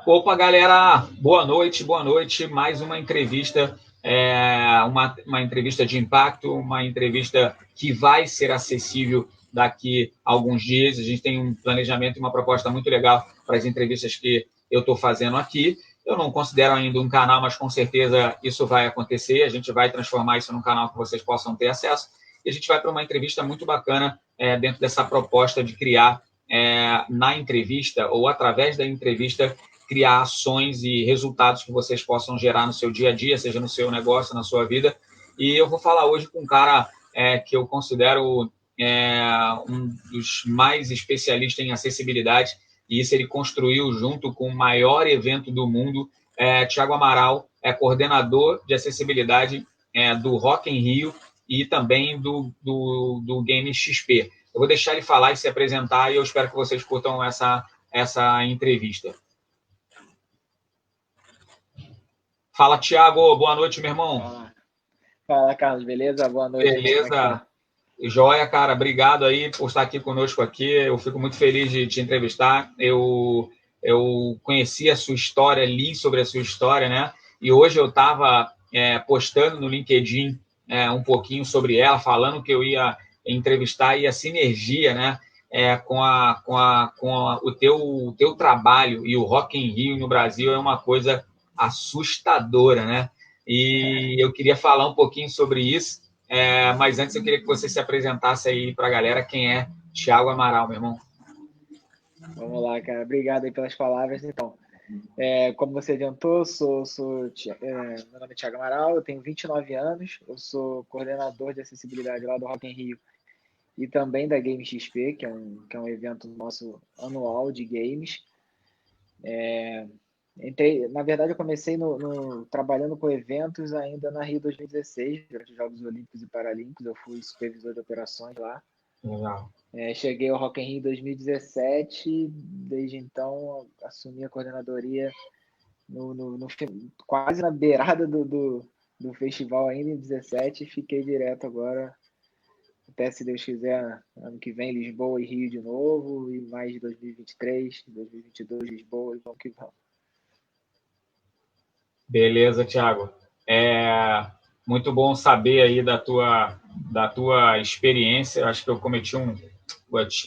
Opa, galera, boa noite, boa noite. Mais uma entrevista, uma entrevista de impacto, uma entrevista que vai ser acessível daqui a alguns dias. A gente tem um planejamento e uma proposta muito legal para as entrevistas que eu estou fazendo aqui. Eu não considero ainda um canal, mas com certeza isso vai acontecer. A gente vai transformar isso num canal que vocês possam ter acesso. E a gente vai para uma entrevista muito bacana dentro dessa proposta de criar na entrevista ou através da entrevista criar ações e resultados que vocês possam gerar no seu dia a dia, seja no seu negócio, na sua vida. E eu vou falar hoje com um cara que eu considero um dos mais especialistas em acessibilidade, e isso ele construiu junto com o maior evento do mundo. Thiago Amaral é coordenador de acessibilidade do Rock in Rio e também do Game XP. Eu vou deixar ele falar e se apresentar, e eu espero que vocês curtam essa entrevista. Fala, Thiago. Boa noite, meu irmão. Fala, Carlos. Beleza? Boa noite. Beleza. Como é que tá? Joia, cara. Obrigado aí por estar aqui conosco aqui. Eu fico muito feliz de te entrevistar. Eu conheci a sua história, li sobre a sua história, né? E hoje eu estava postando no LinkedIn um pouquinho sobre ela, falando que eu ia entrevistar, e a sinergia, né? Com o teu trabalho e o Rock in Rio no Brasil é uma coisa assustadora, né? E eu queria falar um pouquinho sobre isso, mas antes eu queria que você se apresentasse aí para a galera quem é Thiago Amaral, meu irmão. Vamos lá, cara. Obrigado aí pelas palavras. Então, como você adiantou, meu nome é Thiago Amaral, eu tenho 29 anos, eu sou coordenador de acessibilidade lá do Rock in Rio e também da Game XP, que é um evento nosso anual de games. Na verdade, eu comecei trabalhando com eventos ainda na Rio 2016, durante os Jogos Olímpicos e Paralímpicos. Eu fui supervisor de operações lá. Legal. Cheguei ao Rock in Rio em 2017, desde então assumi a coordenadoria quase na beirada do festival ainda em 2017, e fiquei direto agora, até, se Deus quiser, ano que vem Lisboa e Rio de novo, e mais de 2023, 2022 Lisboa, e vamos que vamos. Beleza, Thiago. Muito bom saber aí da tua experiência. Eu acho que eu cometi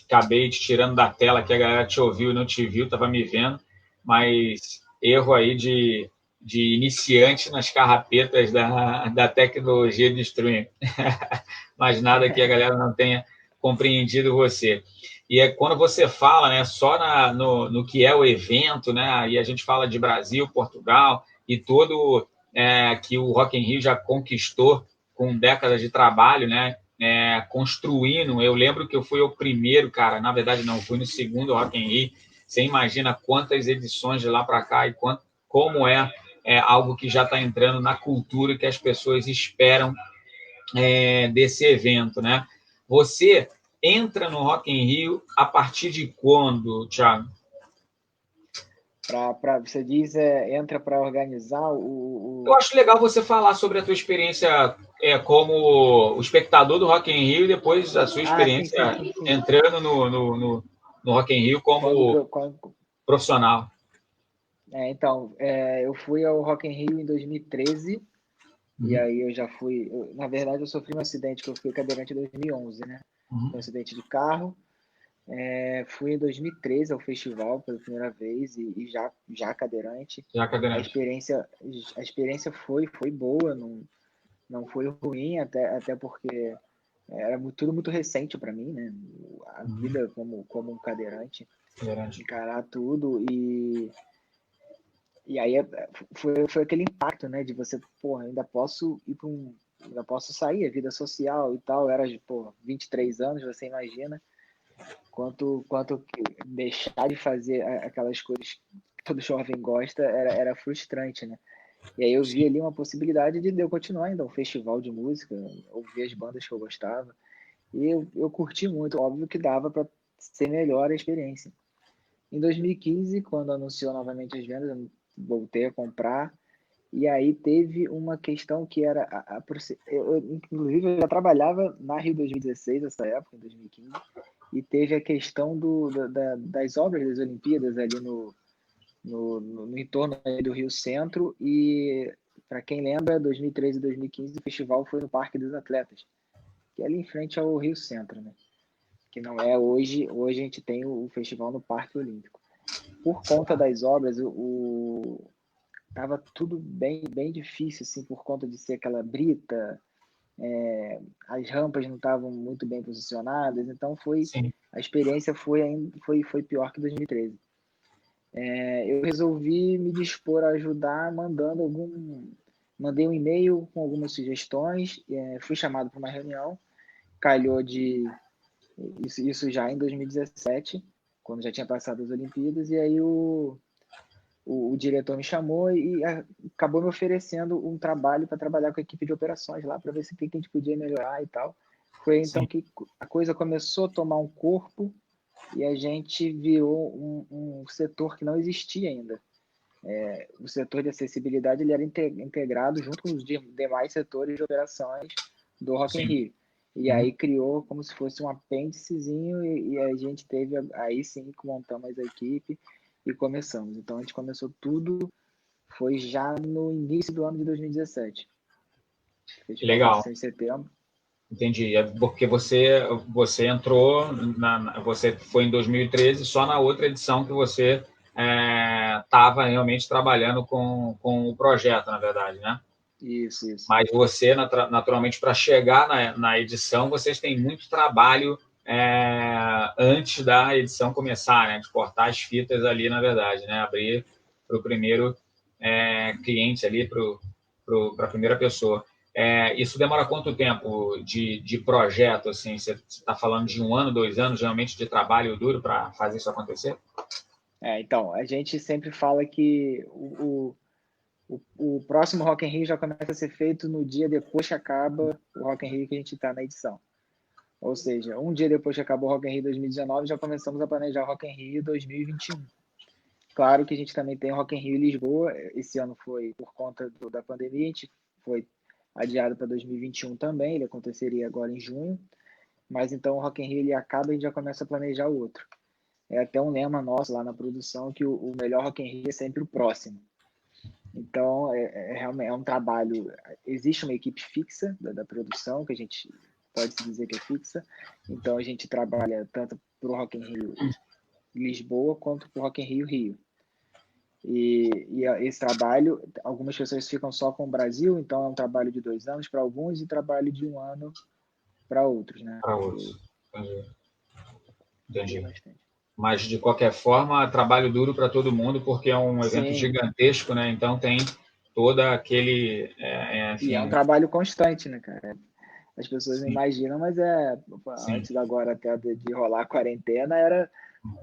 acabei te tirando da tela, que a galera te ouviu e não te viu, estava me vendo, mas erro aí de iniciante nas carrapetas da tecnologia de streaming. Mas nada que a galera não tenha compreendido você. E quando você fala, né, só no que é o evento, né, e a gente fala de Brasil, Portugal e todo que o Rock in Rio já conquistou com décadas de trabalho, né, construindo. Eu lembro que eu fui o primeiro, cara, na verdade não, fui no segundo Rock in Rio. Você imagina quantas edições de lá para cá e como é algo que já está entrando na cultura, que as pessoas esperam desse evento, né? Você entra no Rock in Rio a partir de quando, Thiago? Você diz, entra para organizar Eu acho legal você falar sobre a tua experiência como o espectador do Rock in Rio e depois a sua experiência sim. entrando no Rock in Rio como profissional. Então, eu fui ao Rock in Rio em 2013, e aí eu já fui... na verdade, eu sofri um acidente, que eu fui cadeirante em 2011, né? Um acidente de carro. Fui em 2013 ao festival pela primeira vez, e já cadeirante. Já cadeirante. A experiência foi boa, não foi ruim, até porque era tudo muito recente para mim, né? A vida como um cadeirante, encarar tudo, e aí foi aquele impacto, né? De você, ainda posso ir para ainda posso sair, a vida social e tal. Era, 23 anos, você imagina quanto deixar de fazer aquelas coisas que todo jovem gosta era frustrante, né? E aí eu vi ali uma possibilidade de eu continuar ainda um festival de música, ouvir as bandas que eu gostava, e eu curti muito. Óbvio que dava para ser melhor a experiência. Em 2015, quando anunciou novamente as vendas, eu voltei a comprar, e aí teve uma questão que era... inclusive, eu já trabalhava na Rio 2016, nessa época, em 2015, e teve a questão das obras das Olimpíadas ali no no entorno do Rio Centro. E, para quem lembra, 2013 e 2015 o festival foi no Parque dos Atletas, que é ali em frente ao Rio Centro, né? Que não é hoje. Hoje a gente tem o festival no Parque Olímpico. Por conta das obras, tava tudo bem difícil, assim, por conta de ser aquela brita, as rampas não estavam muito bem posicionadas, então Sim, a experiência foi pior que 2013. Eu resolvi me dispor a ajudar mandei um e-mail com algumas sugestões, fui chamado para uma reunião, calhou de isso já em 2017, quando já tinha passado as Olimpíadas, e aí o diretor me chamou e acabou me oferecendo um trabalho para trabalhar com a equipe de operações lá, para ver se o que a gente podia melhorar e tal. Foi então sim, que a coisa começou a tomar um corpo e a gente virou um setor que não existia ainda. O setor de acessibilidade ele era integrado junto com os demais setores de operações do Rock in sim. Rio. E Uhum. aí criou como se fosse um apêndicezinho e a gente teve, aí sim, que montamos a equipe e começamos. Então a gente começou tudo, foi já no início do ano de 2017. O festival Legal. aconteceu em setembro. Entendi. É porque você entrou, você foi em 2013, só na outra edição que você estava realmente trabalhando com o projeto, na verdade, né? Isso, isso. Mas você, naturalmente, para chegar na edição, vocês têm muito trabalho antes da edição começar, né? De cortar as fitas ali, na verdade, né? Abrir para o primeiro cliente ali, para a primeira pessoa. Isso demora quanto tempo de projeto? Assim, você está falando de 1 ano, 2 anos, realmente, de trabalho duro para fazer isso acontecer? Então, a gente sempre fala que o próximo Rock in Rio já começa a ser feito no dia depois que acaba o Rock in Rio que a gente está na edição. Ou seja, um dia depois que acabou o Rock in Rio 2019, já começamos a planejar o Rock in Rio 2021. Claro que a gente também tem o Rock in Rio Lisboa. Esse ano foi por conta da pandemia, a gente foi adiado para 2021 também. Ele aconteceria agora em junho. Mas então o Rock in Rio ele acaba e a gente já começa a planejar o outro. É até um lema nosso lá na produção que o melhor Rock in Rio é sempre o próximo. Então, realmente um trabalho. Existe uma equipe fixa da produção, que a gente pode se dizer que é fixa. Então, a gente trabalha tanto para o Rock in Rio Lisboa quanto para o Rock in Rio Rio. E esse trabalho, algumas pessoas ficam só com o Brasil, então é um trabalho de 2 anos para alguns e trabalho de 1 ano para outros, né? Para outros. Varia Entendi. bastante. Mas, de qualquer forma, trabalho duro para todo mundo, porque é um evento Sim, gigantesco, né? Então, tem toda aquele. e é um Enfim. trabalho constante, né, cara? As pessoas não Sim, imaginam, mas sim, antes agora até de rolar a quarentena, era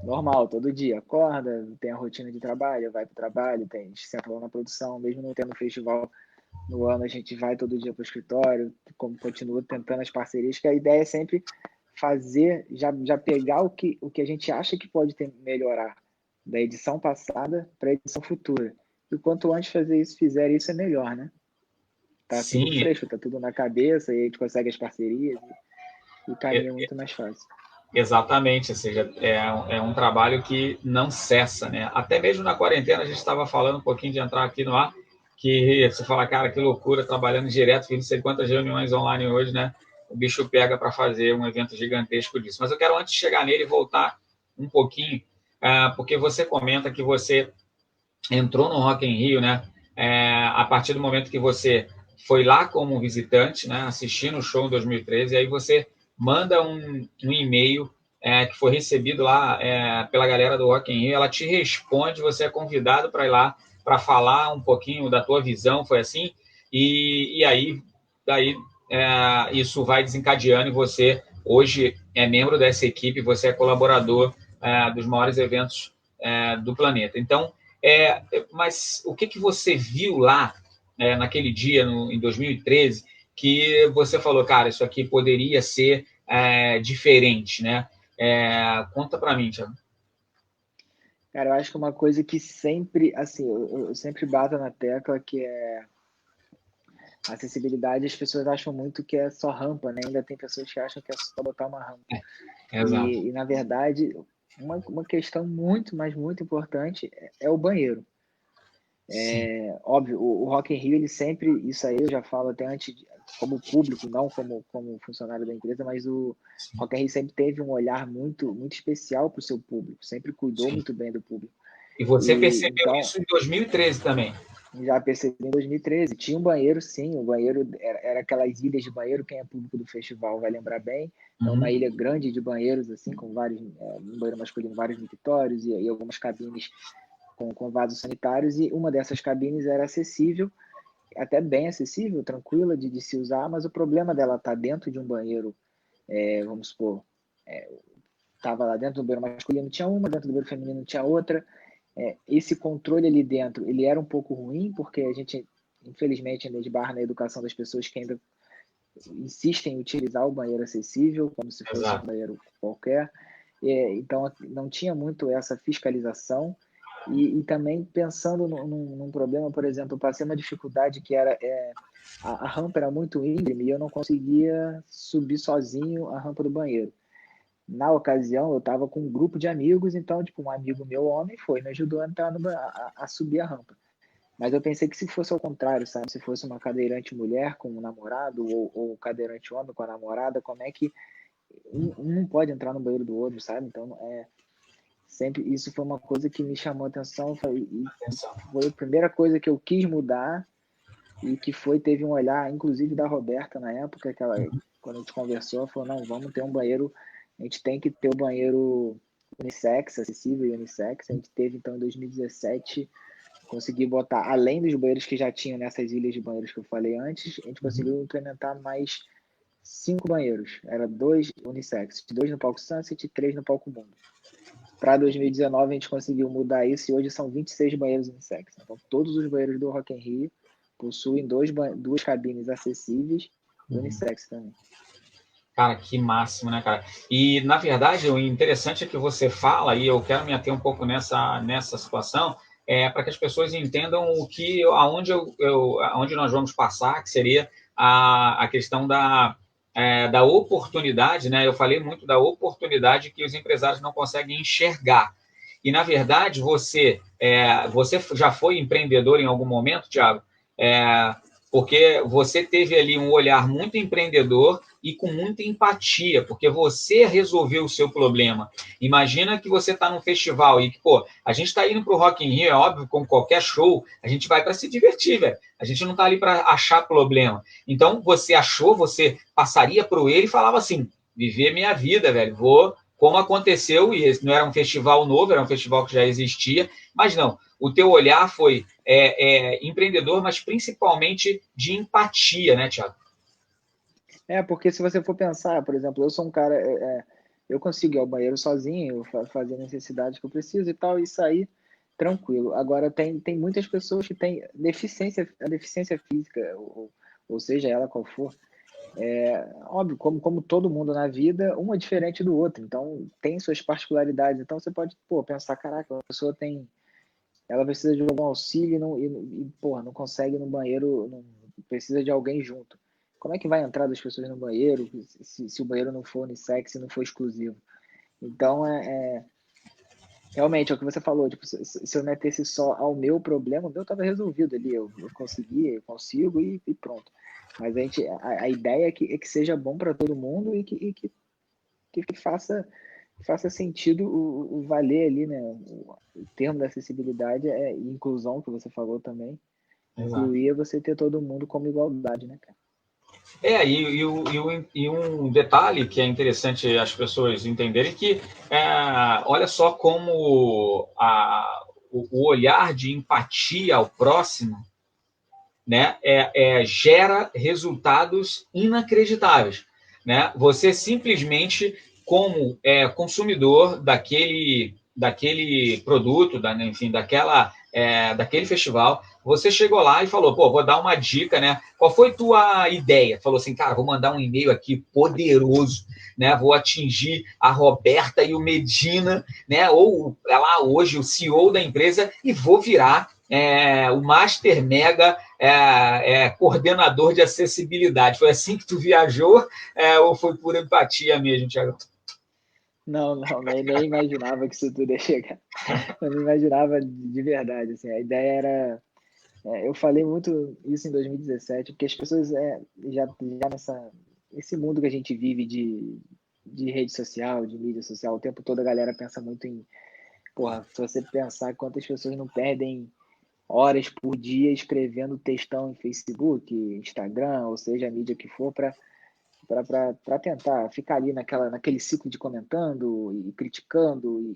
normal, todo dia. Acorda, tem a rotina de trabalho, vai para o trabalho, a gente senta lá na produção, mesmo não tendo festival no ano, a gente vai todo dia para o escritório, como continua tentando as parcerias, que a ideia é sempre fazer, já pegar o que a gente acha que pode melhorar da edição passada para a edição futura. E quanto antes fizer isso, é melhor, né? Tá tudo sim. fresco, tá tudo na cabeça, e a gente consegue as parcerias e caminha muito mais fácil. Exatamente, ou seja, é um trabalho que não cessa, né? Até mesmo na quarentena, a gente estava falando um pouquinho de entrar aqui no ar, que você fala, cara, que loucura, trabalhando direto, fiz não sei quantas reuniões online hoje, né? O bicho pega para fazer um evento gigantesco disso. Mas eu quero, antes de chegar nele, voltar um pouquinho, porque você comenta que você entrou no Rock in Rio, né? A partir do momento que você foi lá como visitante, né? Assistindo o show em 2013, e aí você manda um e-mail que foi recebido lá pela galera do Rock in Rio, ela te responde, você é convidado para ir lá para falar um pouquinho da tua visão, foi assim? E aí, daí, isso vai desencadeando e você hoje é membro dessa equipe, você é colaborador dos maiores eventos do planeta. Então, mas o que você viu lá naquele dia, em 2013, que você falou, cara, isso aqui poderia ser diferente, né? Conta para mim, Thiago. Cara, eu acho que uma coisa que sempre, assim, eu sempre bato na tecla que é acessibilidade, as pessoas acham muito que é só rampa, né? Ainda tem pessoas que acham que é só botar uma rampa. Exato. Na verdade, uma questão muito, mas muito importante é o banheiro. Óbvio, o Rock in Rio, ele sempre, isso aí eu já falo até antes, como público, não como funcionário da empresa, mas o Rock in Rio sempre teve um olhar muito, muito especial para o seu público, sempre cuidou Sim. muito bem do público. E você percebeu então, isso em 2013 também? Já percebi em 2013. Tinha um banheiro, sim, o banheiro era aquelas ilhas de banheiro, quem é público do festival vai lembrar bem. É uma ilha grande de banheiros, assim, com vários, um banheiro masculino, vários mictórios e algumas cabines com vasos sanitários, e uma dessas cabines era acessível, até bem acessível, tranquila de se usar, mas o problema dela estar dentro de um banheiro, vamos supor, estava lá dentro do banheiro masculino tinha uma, dentro do banheiro feminino tinha outra. Esse controle ali dentro, ele era um pouco ruim, porque a gente, infelizmente, ainda esbarra na educação das pessoas que ainda insistem em utilizar o banheiro acessível, como se fosse Exato. um banheiro qualquer. Então, não tinha muito essa fiscalização. E também pensando num problema, por exemplo, eu passei uma dificuldade que era a rampa era muito íngreme e eu não conseguia subir sozinho a rampa do banheiro. Na ocasião, eu estava com um grupo de amigos, então, tipo, um amigo meu, homem, me ajudou a entrar a subir a rampa. Mas eu pensei que se fosse ao contrário, sabe? Se fosse uma cadeirante mulher com um namorado ou cadeirante homem com a namorada, como é que um não pode entrar no banheiro do outro, sabe? Então, sempre isso foi uma coisa que me chamou a atenção e foi a primeira coisa que eu quis mudar e que teve um olhar, inclusive da Roberta na época, que ela, quando a gente conversou, ela falou, não, vamos ter um banheiro, a gente tem que ter o banheiro unissex, acessível e unissex. A gente teve, então, em 2017, conseguiu botar, além dos banheiros que já tinham nessas ilhas de banheiros que eu falei antes, a gente conseguiu implementar mais 5 banheiros. Era 2 unissex, 2 no palco Sunset e 3 no palco Mundo. Para 2019, a gente conseguiu mudar isso e hoje são 26 banheiros unissex. Então, todos os banheiros do Rock in Rio possuem duas cabines acessíveis, unissex também. Cara, que máximo, né, cara? E, na verdade, o interessante é que você fala, e eu quero me ater um pouco nessa situação, para que as pessoas entendam aonde nós vamos passar, que seria a questão da oportunidade, né? Eu falei muito da oportunidade que os empresários não conseguem enxergar. E, na verdade, você já foi empreendedor em algum momento, Thiago? Porque você teve ali um olhar muito empreendedor e com muita empatia, porque você resolveu o seu problema. Imagina que você está num festival e que, pô, a gente está indo para o Rock in Rio, é óbvio, como qualquer show, a gente vai para se divertir, velho. A gente não está ali para achar problema. Então, você passaria por ele e falava assim, viver minha vida, velho, como aconteceu, e não era um festival novo, era um festival que já existia, mas não, o teu olhar foi empreendedor, mas principalmente de empatia, né, Thiago? Porque se você for pensar, por exemplo, eu sou um cara, eu consigo ir ao banheiro sozinho, fazer a necessidade que eu preciso e tal, e sair tranquilo. Agora, tem muitas pessoas que têm deficiência física, ou seja, ela qual for. Óbvio, como todo mundo na vida, um é diferente do outro, então tem suas particularidades. Então você pode pensar, caraca, a pessoa ela precisa de algum auxílio não consegue ir no banheiro, não precisa de alguém junto. Como é que vai entrar das pessoas no banheiro se o banheiro não for unissex, se não for exclusivo? Então, realmente, é o que você falou, tipo, se eu metesse só ao meu problema, o meu estava resolvido ali, eu consigo e pronto. Mas a ideia é que seja bom para todo mundo e que faça sentido o valer ali, né? O termo da acessibilidade e inclusão, que você falou também. Incluir é você ter todo mundo como igualdade, né, cara? E um detalhe que é interessante as pessoas entenderem que, olha só como o olhar de empatia ao próximo, né, gera resultados inacreditáveis. Né? Você simplesmente, como consumidor daquele produto, enfim, daquele festival, você chegou lá e falou, pô, vou dar uma dica, né? Qual foi tua ideia? Falou assim, cara, vou mandar um e-mail aqui poderoso, né? Vou atingir a Roberta e o Medina, né? Ou lá hoje o CEO da empresa e vou virar o Master Mega coordenador de acessibilidade. Foi assim que tu viajou ou foi por empatia mesmo, Thiago? Nem imaginava que isso tudo ia chegar. Eu não imaginava de verdade, assim, a ideia era... eu falei muito isso em 2017, porque as pessoas já nesse mundo que a gente vive de rede social, de mídia social, o tempo todo a galera pensa muito em... Porra, se você pensar quantas pessoas não perdem horas por dia escrevendo textão em Facebook, Instagram, ou seja, a mídia que for, para tentar ficar ali naquele ciclo de comentando e criticando,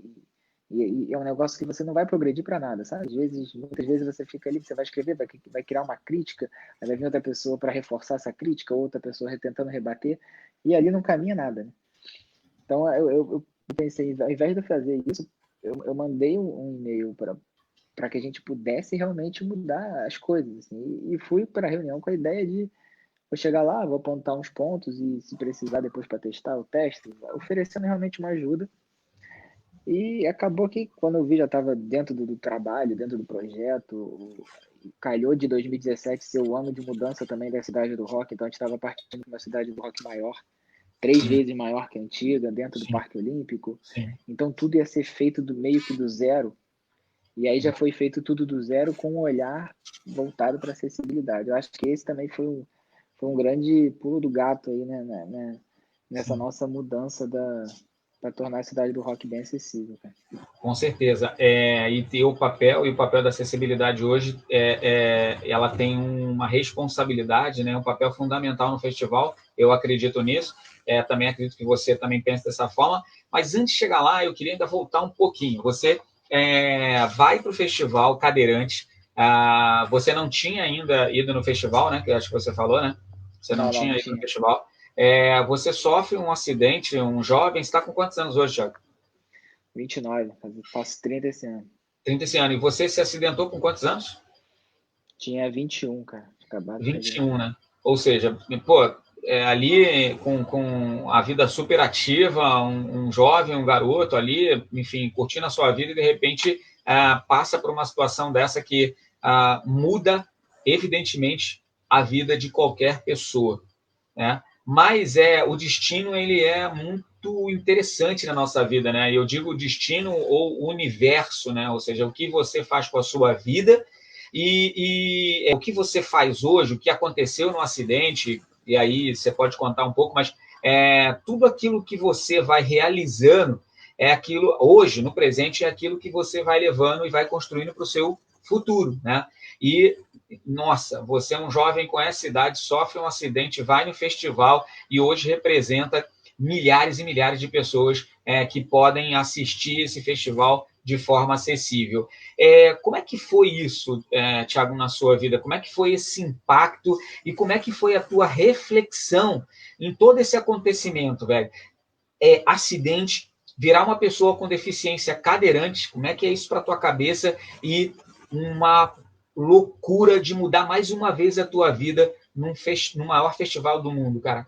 e é um negócio que você não vai progredir para nada, sabe? Muitas vezes você fica ali, você vai escrever, vai criar uma crítica, aí vai vir outra pessoa para reforçar essa crítica, outra pessoa tentando rebater, e ali não caminha nada, né? Então eu pensei, ao invés de eu fazer isso, eu mandei um e-mail para que a gente pudesse realmente mudar as coisas, assim, e fui para a reunião com a ideia de vou chegar lá, vou apontar uns pontos e se precisar depois para testar o teste, oferecendo realmente uma ajuda. E acabou que quando eu vi já estava dentro do trabalho, dentro do projeto, calhou de 2017 ser o ano de mudança também da cidade do rock, então a gente estava partindo de uma cidade do rock maior, 3 vezes maior que a antiga, dentro do Sim, Parque Olímpico, sim. então tudo ia ser feito meio que do zero, e aí já foi feito tudo do zero com um olhar voltado para acessibilidade. Eu acho que esse também foi um grande pulo do gato aí, nessa Sim. nossa mudança para tornar a cidade do rock bem acessível, cara. Com certeza. E ter o papel da acessibilidade hoje, ela tem uma responsabilidade, né, um papel fundamental no festival, eu acredito nisso, também acredito que você também pensa dessa forma, mas antes de chegar lá, eu queria ainda voltar um pouquinho. Você vai para o festival Cadeirante, você não tinha ainda ido no festival, né, que eu acho que você falou, né? Você não Não tinha ido no tinha. festival. Você sofre um acidente, um jovem, você está com quantos anos hoje, Thiago? 29, faço 30 esse ano. 30 esse ano. E você se acidentou com quantos anos? Tinha 21, cara. Acabado de fazer 21, 21. né? Ou seja, pô, ali com a vida super ativa, um jovem, um garoto ali, enfim, curtindo a sua vida e de repente passa por uma situação dessa que muda, evidentemente, a vida de qualquer pessoa, né? Mas o destino ele é muito interessante na nossa vida, né? Eu digo destino ou universo, né? Ou seja, o que você faz com a sua vida e o que você faz hoje, o que aconteceu no acidente, e aí você pode contar um pouco, mas tudo aquilo que você vai realizando é aquilo, hoje, no presente, é aquilo que você vai levando e vai construindo para o seu futuro, né? E nossa, você é um jovem com essa idade, sofre um acidente, vai no festival e hoje representa milhares e milhares de pessoas que podem assistir esse festival de forma acessível. Como é que foi isso, Thiago, na sua vida? Como é que foi esse impacto e como é que foi a tua reflexão em todo esse acontecimento, velho? Acidente, virar uma pessoa com deficiência cadeirante, como é que é isso para tua cabeça e uma loucura de mudar mais uma vez a tua vida no maior festival do mundo, cara?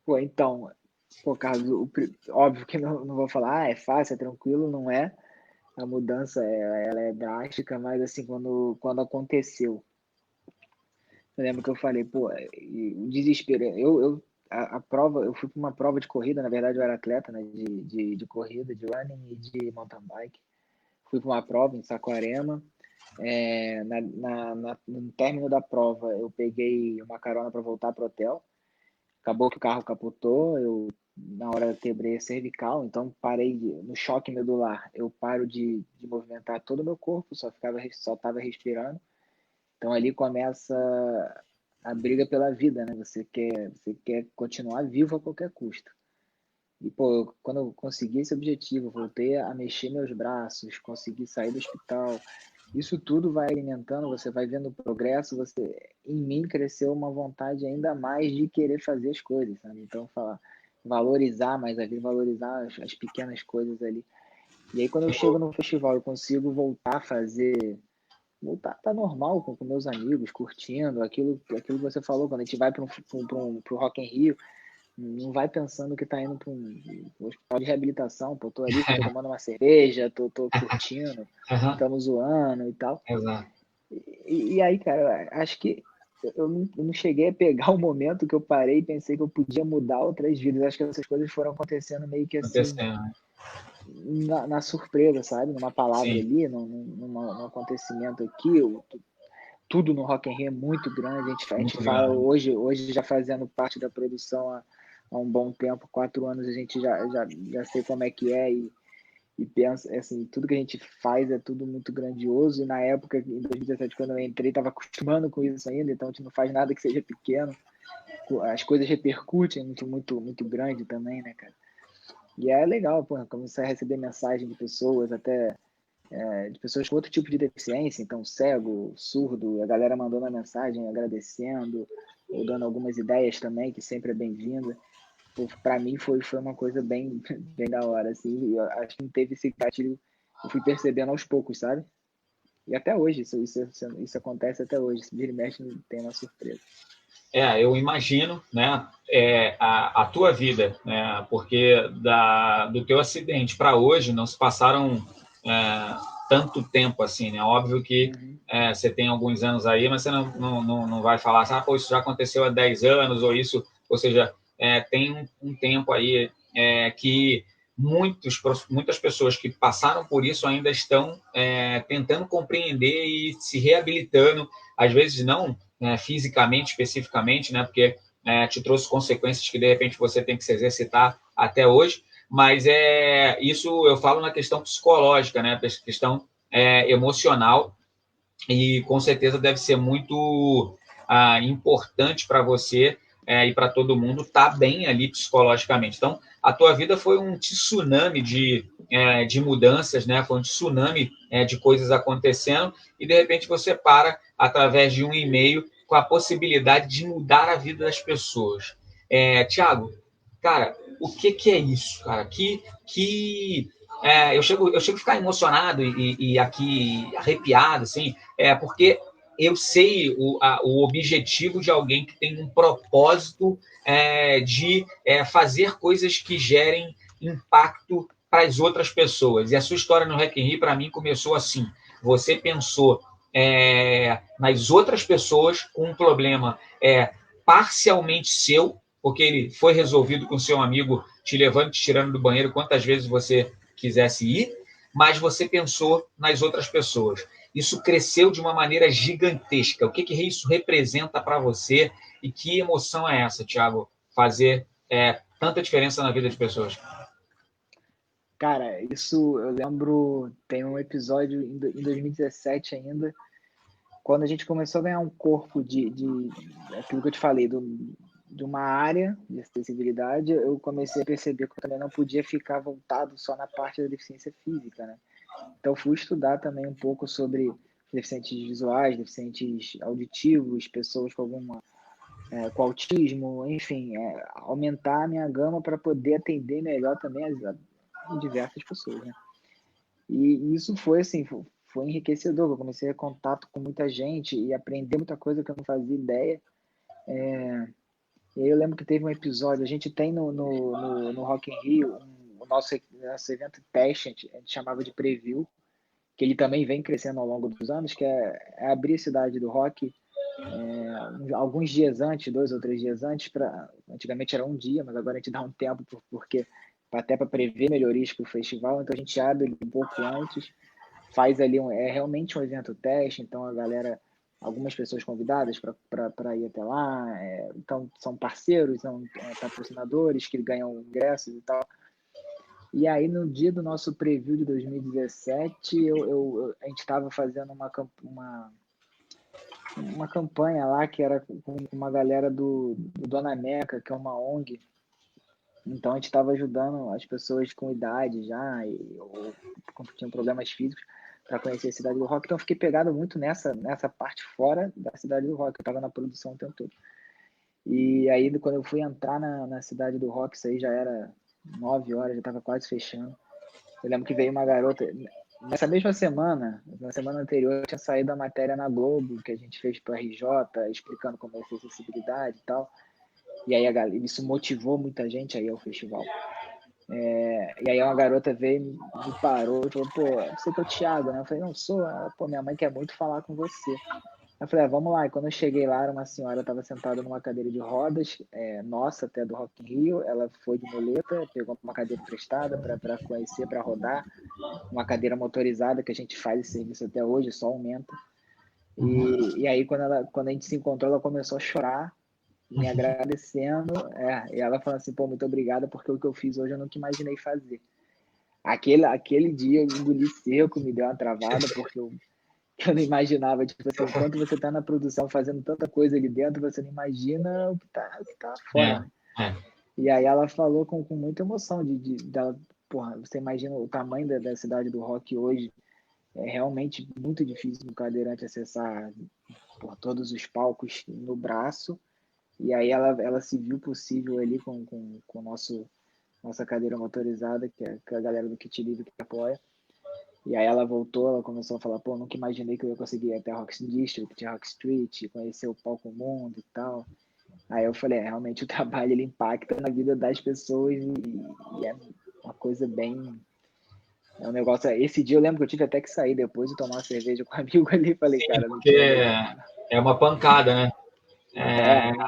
Pô, então, Carlos, óbvio que não vou falar, é fácil, é tranquilo, não é. A mudança, ela é drástica, mas assim, quando aconteceu, eu lembro que eu falei, pô, o desespero. A prova, eu fui para uma prova de corrida, na verdade eu era atleta, né, de corrida, de running e de mountain bike. Fui para uma prova em Saquarema. No término da prova, eu peguei uma carona para voltar para o hotel. Acabou que o carro capotou, na hora eu quebrei a cervical, então parei no choque medular. Eu paro de movimentar todo o meu corpo, só estava respirando. Então ali começa a briga pela vida, né? Você quer continuar vivo a qualquer custo. E, pô, quando eu consegui esse objetivo, voltei a mexer meus braços, consegui sair do hospital. Isso tudo vai alimentando, você vai vendo o progresso, em mim cresceu uma vontade ainda mais de querer fazer as coisas, sabe? Então, valorizar mais ali, valorizar as pequenas coisas ali. E aí, quando eu chego no festival, eu consigo voltar a fazer tá normal com meus amigos, curtindo aquilo que você falou, quando a gente vai para pro Rock in Rio, não vai pensando que tá indo para um hospital de reabilitação, pô, tô ali, tô tomando uma cerveja, tô curtindo, Uhum. estamos zoando e tal. Exato. E aí, cara, acho que eu não cheguei a pegar o momento que eu parei e pensei que eu podia mudar outras vidas. Acho que essas coisas foram acontecendo meio que assim, Acontecendo, né? na surpresa, sabe? Numa palavra Sim, ali, num acontecimento aqui. Tudo no Rock in Rio é muito grande. A gente muito fala grande. hoje já fazendo parte da produção há um bom tempo, 4 anos, a gente já sei como é que é e pensa, assim, tudo que a gente faz é tudo muito grandioso. E na época, em 2017, quando eu entrei, estava acostumando com isso ainda, então a gente não faz nada que seja pequeno. As coisas repercutem muito, muito, muito grande também, né, cara? E é legal, pô, começar a receber mensagem de pessoas, até de pessoas com outro tipo de deficiência, então cego, surdo, a galera mandando a mensagem agradecendo, ou dando algumas ideias também, que sempre é bem-vinda. Para mim foi uma coisa bem, bem da hora, assim, eu acho que não teve esse gatilho, eu fui percebendo aos poucos, sabe? E até hoje, isso acontece até hoje, se vira e mexe tem uma surpresa. Eu imagino, né, a tua vida, né, porque do teu acidente para hoje não se passaram tanto tempo assim, né? Óbvio que Uhum. você tem alguns anos aí, mas você não vai falar assim, pô, isso já aconteceu há 10 anos, ou seja, tem um tempo aí que muitas pessoas que passaram por isso ainda estão tentando compreender e se reabilitando, às vezes não fisicamente, especificamente, né? Porque te trouxe consequências que de repente você tem que se exercitar até hoje, mas isso eu falo na questão psicológica, né? Questão emocional, e com certeza deve ser muito importante para você e para todo mundo estar bem ali psicologicamente. Então, a tua vida foi um tsunami de mudanças, né? Foi um tsunami de coisas acontecendo, e de repente você para através de um e-mail com a possibilidade de mudar a vida das pessoas. Tiago, cara, o que é isso, cara? Eu chego a ficar emocionado e aqui arrepiado, assim, porque eu sei o objetivo de alguém que tem um propósito de fazer coisas que gerem impacto para as outras pessoas. E a sua história no Rock in Rio, para mim, começou assim. Você pensou nas outras pessoas com um problema parcialmente seu, porque ele foi resolvido com seu amigo te levando, te tirando do banheiro quantas vezes você quisesse ir, mas você pensou nas outras pessoas. Isso cresceu de uma maneira gigantesca. O que isso representa para você e que emoção é essa, Thiago, fazer tanta diferença na vida de pessoas? Cara, isso eu lembro, tem um episódio em 2017 ainda, quando a gente começou a ganhar um corpo de aquilo que eu te falei, de uma área de acessibilidade, eu comecei a perceber que eu também não podia ficar voltado só na parte da deficiência física, né? Então, fui estudar também um pouco sobre deficientes visuais, deficientes auditivos, pessoas com autismo, enfim, aumentar a minha gama para poder atender melhor também diversas pessoas, né? E isso foi assim, foi enriquecedor. Eu comecei a ter contato com muita gente e aprender muita coisa que eu não fazia ideia. E aí eu lembro que teve um episódio, a gente tem no Rock in Rio o nosso evento teste, a gente chamava de preview, que ele também vem crescendo ao longo dos anos, que é abrir a cidade do rock alguns dias antes, 2 ou 3 dias antes, antigamente era um dia, mas agora a gente dá um tempo, porque até para prever melhorias para o festival, então a gente abre ele um pouco antes, faz ali é realmente um evento teste, então a galera, algumas pessoas convidadas para ir até lá, então são parceiros, são patrocinadores que ganham ingressos e tal. E aí, no dia do nosso preview de 2017, a gente estava fazendo uma campanha lá que era com uma galera do Dona Meca, que é uma ONG. Então, a gente estava ajudando as pessoas com idade já, ou que tinham problemas físicos, para conhecer a Cidade do Rock. Então, eu fiquei pegado muito nessa parte fora da Cidade do Rock. Eu estava na produção o tempo todo. E aí, quando eu fui entrar na Cidade do Rock, isso aí já era 9 horas, já estava quase fechando. Eu lembro que veio uma garota. Nessa mesma semana, na semana anterior, tinha saído a matéria na Globo, que a gente fez para a RJ, explicando como é essa acessibilidade e tal. E aí isso motivou muita gente aí ao festival. E aí uma garota veio, me parou e falou, pô, você que é o Thiago, né? Eu falei, não sou. Ela, pô, minha mãe quer muito falar com você. Eu falei, vamos lá. E quando eu cheguei lá, era uma senhora, estava sentada numa cadeira de rodas, nossa, até do Rock in Rio. Ela foi de muleta, pegou uma cadeira emprestada para conhecer, para rodar. Uma cadeira motorizada, que a gente faz esse serviço até hoje, só aumenta. E aí, quando a gente se encontrou, ela começou a chorar, me agradecendo. E ela falou assim, pô, muito obrigada, porque o que eu fiz hoje eu nunca imaginei fazer. Aquele dia eu engoli seco, me deu uma travada, porque eu não imaginava, tipo assim, enquanto você está na produção fazendo tanta coisa ali dentro, você não imagina o que tá fora, É, né? é, E aí ela falou com muita emoção dela, porra, você imagina o tamanho da cidade do rock hoje, é realmente muito difícil no cadeirante acessar por todos os palcos no braço, e aí ela se viu possível ali com nossa cadeira motorizada, que é a galera do Kit Livre que apoia. E aí ela voltou, ela começou a falar, pô, nunca imaginei que eu ia conseguir ir até a Rock District, Rock Street, conhecer o palco mundo e tal. Aí eu falei, realmente o trabalho ele impacta na vida das pessoas e é uma coisa bem... É um negócio... Esse dia eu lembro que eu tive até que sair depois e tomar uma cerveja com um amigo ali e falei, sim, cara, não porque tinha jeito. é uma pancada, né?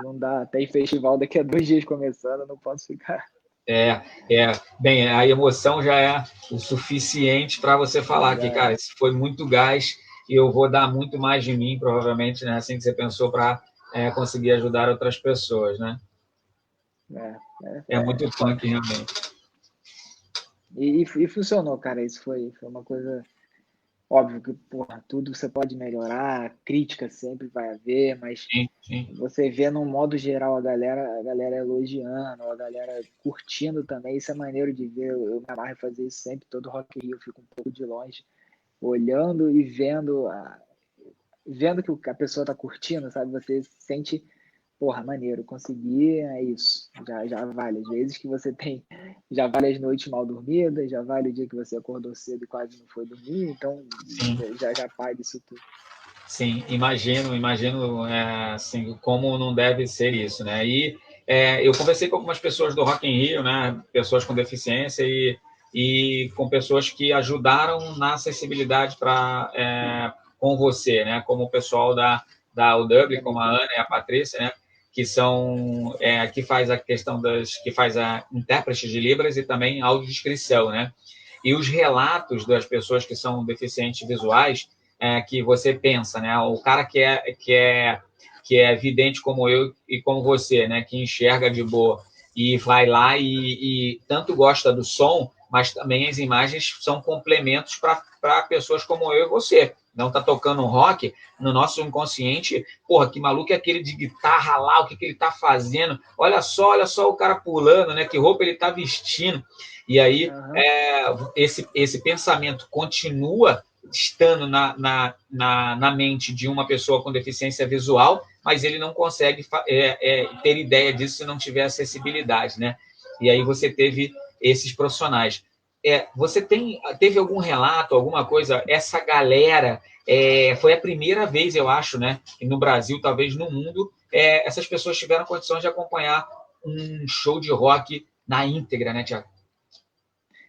Não dá. Tem festival daqui a 2 dias começando, eu não posso ficar... É, bem, a emoção já é o suficiente para você falar que, cara, isso foi muito gás e eu vou dar muito mais de mim, provavelmente, né? Assim que você pensou, para conseguir ajudar outras pessoas, né? É muito Foda. punk, realmente. E funcionou, cara. Isso foi uma coisa... Óbvio que, porra, tudo você pode melhorar, crítica sempre vai haver, mas Sim, sim. você vê no modo geral a galera elogiando, a galera curtindo também, isso é maneiro de ver. Eu me amarro em fazer isso sempre, todo Rock in Rio eu fico um pouco de longe, olhando e vendo que a pessoa tá curtindo, sabe? Você sente, porra, maneiro, consegui, é isso, já vale. Às vezes que você tem, já vale as noites mal dormidas, já vale o dia que você acordou cedo e quase não foi dormir, então Sim. já paga isso tudo. Sim, imagino assim, como não deve ser isso, né? E eu conversei com algumas pessoas do Rock in Rio, né? Pessoas com deficiência e com pessoas que ajudaram na acessibilidade com você, né? Como o pessoal da UW, como a Ana e a Patrícia, né? Que são que faz a questão que faz a intérprete de Libras e também audiodescrição, né? E os relatos das pessoas que são deficientes visuais que você pensa, né? O cara que é vidente como eu e como você, né? Que enxerga de boa e vai lá e tanto gosta do som, mas também as imagens são complementos para pessoas como eu e você. Não tá tocando um rock no nosso inconsciente, porra, que maluco é aquele de guitarra lá, o que ele tá fazendo? Olha só o cara pulando, né? Que roupa ele tá vestindo. E aí esse pensamento continua estando na mente de uma pessoa com deficiência visual, mas ele não consegue ter ideia disso se não tiver acessibilidade, né? E aí você teve esses profissionais. Você teve algum relato, alguma coisa? Essa galera foi a primeira vez, eu acho, né? No Brasil, talvez no mundo, essas pessoas tiveram condições de acompanhar um show de rock na íntegra, né, Tiago?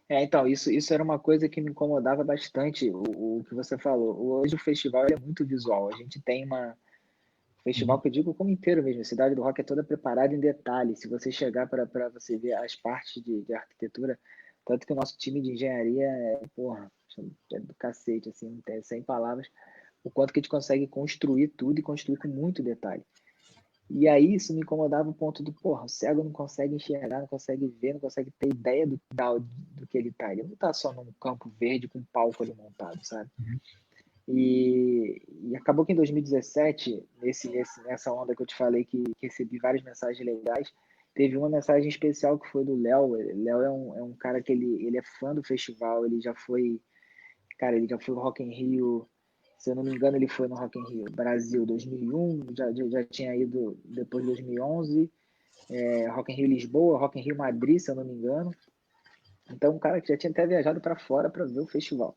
Então, isso era uma coisa que me incomodava bastante, o que você falou. Hoje o festival é muito visual. A gente tem festival que eu digo como inteiro mesmo. A Cidade do Rock é toda preparada em detalhes. Se você chegar para você ver as partes de arquitetura, tanto que o nosso time de engenharia porra, é do cacete, assim, não tem, sem palavras, o quanto que a gente consegue construir tudo e construir com muito detalhe. E aí isso me incomodava o ponto do, porra, o cego não consegue enxergar, não consegue ver, não consegue ter ideia do que ele tá. Ele não tá só num campo verde com um palco ali montado, sabe? E acabou que em 2017, nessa onda que eu te falei, que recebi várias mensagens legais, teve uma mensagem especial que foi do Léo. Léo é um cara que ele é fã do festival, ele já foi no Rock in Rio, se eu não me engano, ele foi no Rock in Rio Brasil 2001, já tinha ido depois de 2011, Rock in Rio Lisboa, Rock in Rio Madrid, se eu não me engano. Então, um cara que já tinha até viajado para fora para ver o festival.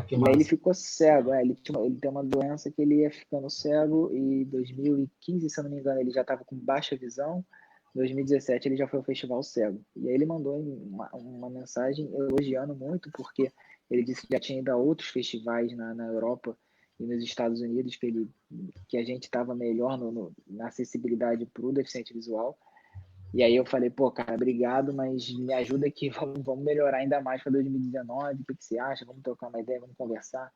Que E aí ele massa. ficou cego, ele tem uma doença que ele ia ficando cego e em 2015, se eu não me engano, ele já estava com baixa visão. Em 2017 ele já foi ao festival cego. E aí ele mandou uma mensagem elogiando muito, porque ele disse que já tinha ido a outros festivais na Europa e nos Estados Unidos, que a gente estava melhor na acessibilidade para o deficiente visual. E aí eu falei, pô, cara, obrigado, mas me ajuda aqui, vamos melhorar ainda mais para 2019, o que você acha? Vamos trocar uma ideia, vamos conversar.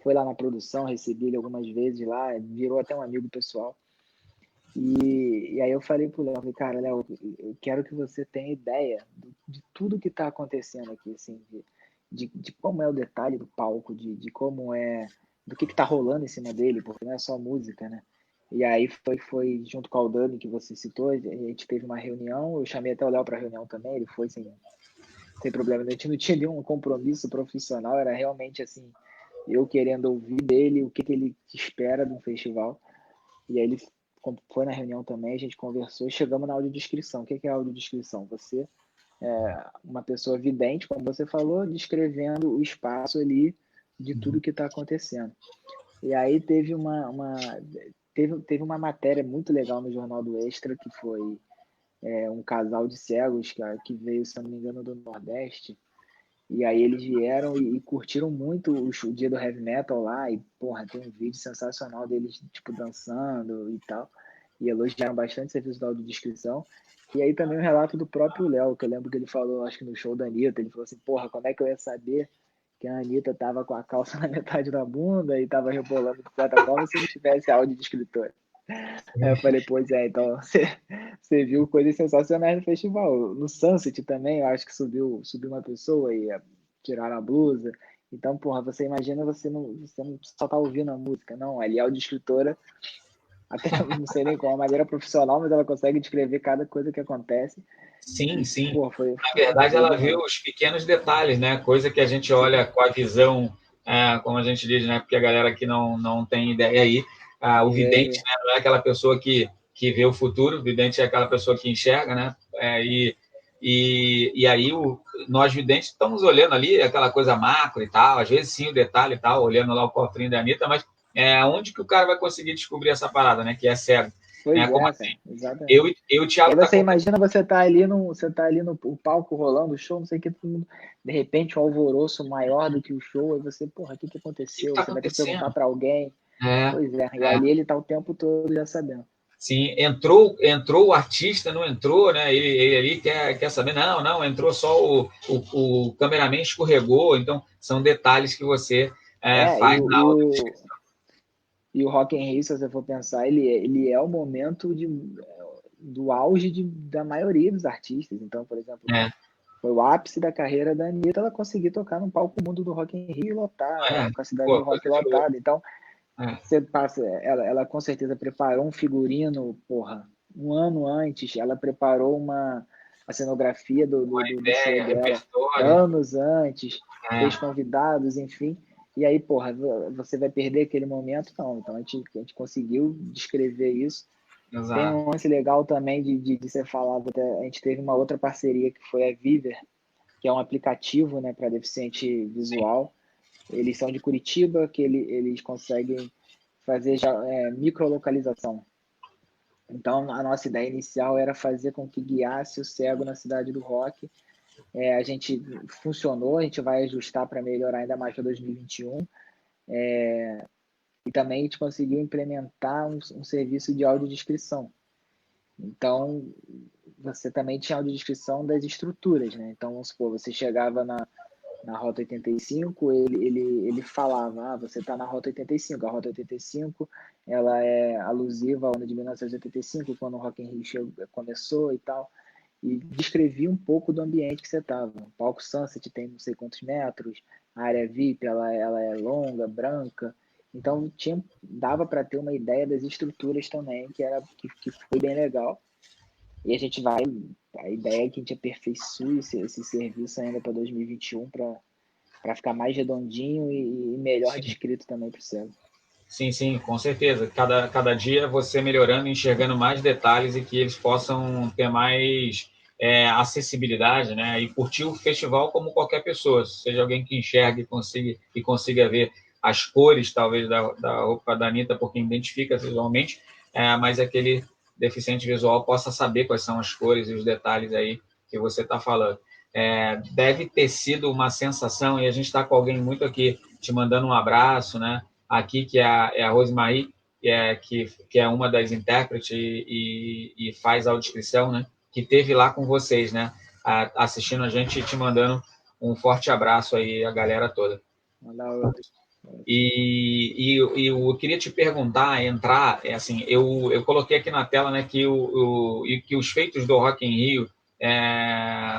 Foi lá na produção, recebi ele algumas vezes lá, virou até um amigo pessoal. E aí eu falei pro Léo, cara, Léo, eu quero que você tenha ideia de tudo que está acontecendo aqui, assim, de como é o detalhe do palco, de como é, do que está rolando em cima dele, porque não é só música, né? E aí foi junto com o Aldani, que você citou, a gente teve uma reunião, eu chamei até o Léo para a reunião também, ele foi sem problema, a gente não tinha nenhum compromisso profissional, era realmente assim, eu querendo ouvir dele o que ele espera de um festival. E aí ele foi na reunião também, a gente conversou e chegamos na audiodescrição. O que é a audiodescrição? Você é uma pessoa vidente, como você falou, descrevendo o espaço ali de tudo que está acontecendo. E aí teve teve uma matéria muito legal no Jornal do Extra, que foi um casal de cegos que veio, se não me engano, do Nordeste. E aí eles vieram e curtiram muito o dia do heavy metal lá, e porra, tem um vídeo sensacional deles, tipo, dançando e tal, e elogiaram bastante o serviço da audiodescrição. E aí também o relato do próprio Léo, que eu lembro que ele falou, acho que no show da Anitta, ele falou assim, porra, como é que eu ia saber que a Anitta tava com a calça na metade da bunda e tava rebolando de certa forma se não tivesse audiodescritor? Aí eu falei, pois é, então você viu coisas sensacionais no festival. No Sunset também, eu acho que subiu uma pessoa e tiraram a blusa. Então, porra, você imagina você não só tá ouvindo a música, não. Ali a audiodescritora, até não sei nem qual a maneira profissional, mas ela consegue descrever cada coisa que acontece. Sim, E, sim. porra, Na verdade, foi ela vê demais. os pequenos detalhes, né? Coisa que a gente olha com a visão, como a gente diz, né? Porque a galera que não tem ideia aí, o vidente, né? Não é aquela pessoa que vê o futuro, o vidente é aquela pessoa que enxerga, né? E aí nós videntes estamos olhando ali aquela coisa macro e tal, às vezes sim o detalhe e tal, olhando lá o cofrinho da Anitta, mas onde que o cara vai conseguir descobrir essa parada, né? Que é cego. Pois Como é, assim? cara, exatamente. Eu e o E aí Thiago tá você imagina, você tá ali no o palco rolando o show, não sei o que, todo mundo, de repente um alvoroço maior do que o show, aí você, porra, o que que aconteceu? está Você vai ter que perguntar acontecendo? para alguém. Pois é, e ali ele tá o tempo todo já sabendo. Sim, entrou o artista, não entrou, né? Ele ali quer saber, não, entrou só o cameraman escorregou, então são detalhes que você É, faz na audiodescrição. e o Rock in Rio, se você for pensar, ele é o momento do auge da maioria dos artistas. Então, por exemplo, foi o ápice da carreira da Anitta, ela conseguir tocar no palco mundo do Rock in Rio e lotar, com a cidade do rock lotada. Então, você passa, ela com certeza preparou um figurino, porra, um ano antes, ela preparou a cenografia do show Ideia, dela repertório. anos antes, fez convidados, enfim. E aí, porra, você vai perder aquele momento? Não. Então a gente conseguiu descrever isso. Exato. Tem um lance legal também de ser falado, até, a gente teve uma outra parceria que foi a Viver, que é um aplicativo, né, para deficiente visual. Eles são de Curitiba, que eles conseguem fazer microlocalização. Então, a nossa ideia inicial era fazer com que guiasse o cego na cidade do rock. A gente funcionou, a gente vai ajustar para melhorar ainda mais para 2021. E também a gente conseguiu implementar um serviço de audiodescrição. Então, você também tinha audiodescrição das estruturas, né? Então, vamos supor, você chegava na Rota 85, ele falava, você está na Rota 85. A Rota 85 ela é alusiva ao ano de 1985, quando o Rock in Rio começou e tal, e descrevia um pouco do ambiente que você estava. O palco Sunset tem não sei quantos metros, a área VIP ela é longa, branca, então dava para ter uma ideia das estruturas também, que foi bem legal. E a ideia é que a gente aperfeiçoe esse serviço ainda para 2021 para ficar mais redondinho e melhor descrito também para o cego. Sim, com certeza. Cada dia você melhorando, enxergando mais detalhes e que eles possam ter mais acessibilidade, né? E curtir o festival como qualquer pessoa, seja alguém que enxergue e consiga ver as cores, talvez, da roupa da Anitta, porque identifica visualmente, mas aquele deficiente visual possa saber quais são as cores e os detalhes aí que você está falando. Deve ter sido uma sensação, e a gente está com alguém muito aqui te mandando um abraço, né? aqui, que é a Rosemarie, que é uma das intérpretes e faz a audição, né? Que teve lá com vocês, né? Assistindo a gente e te mandando um forte abraço aí, a galera toda. E eu queria te perguntar, assim, eu coloquei aqui na tela, né, que os feitos do Rock in Rio,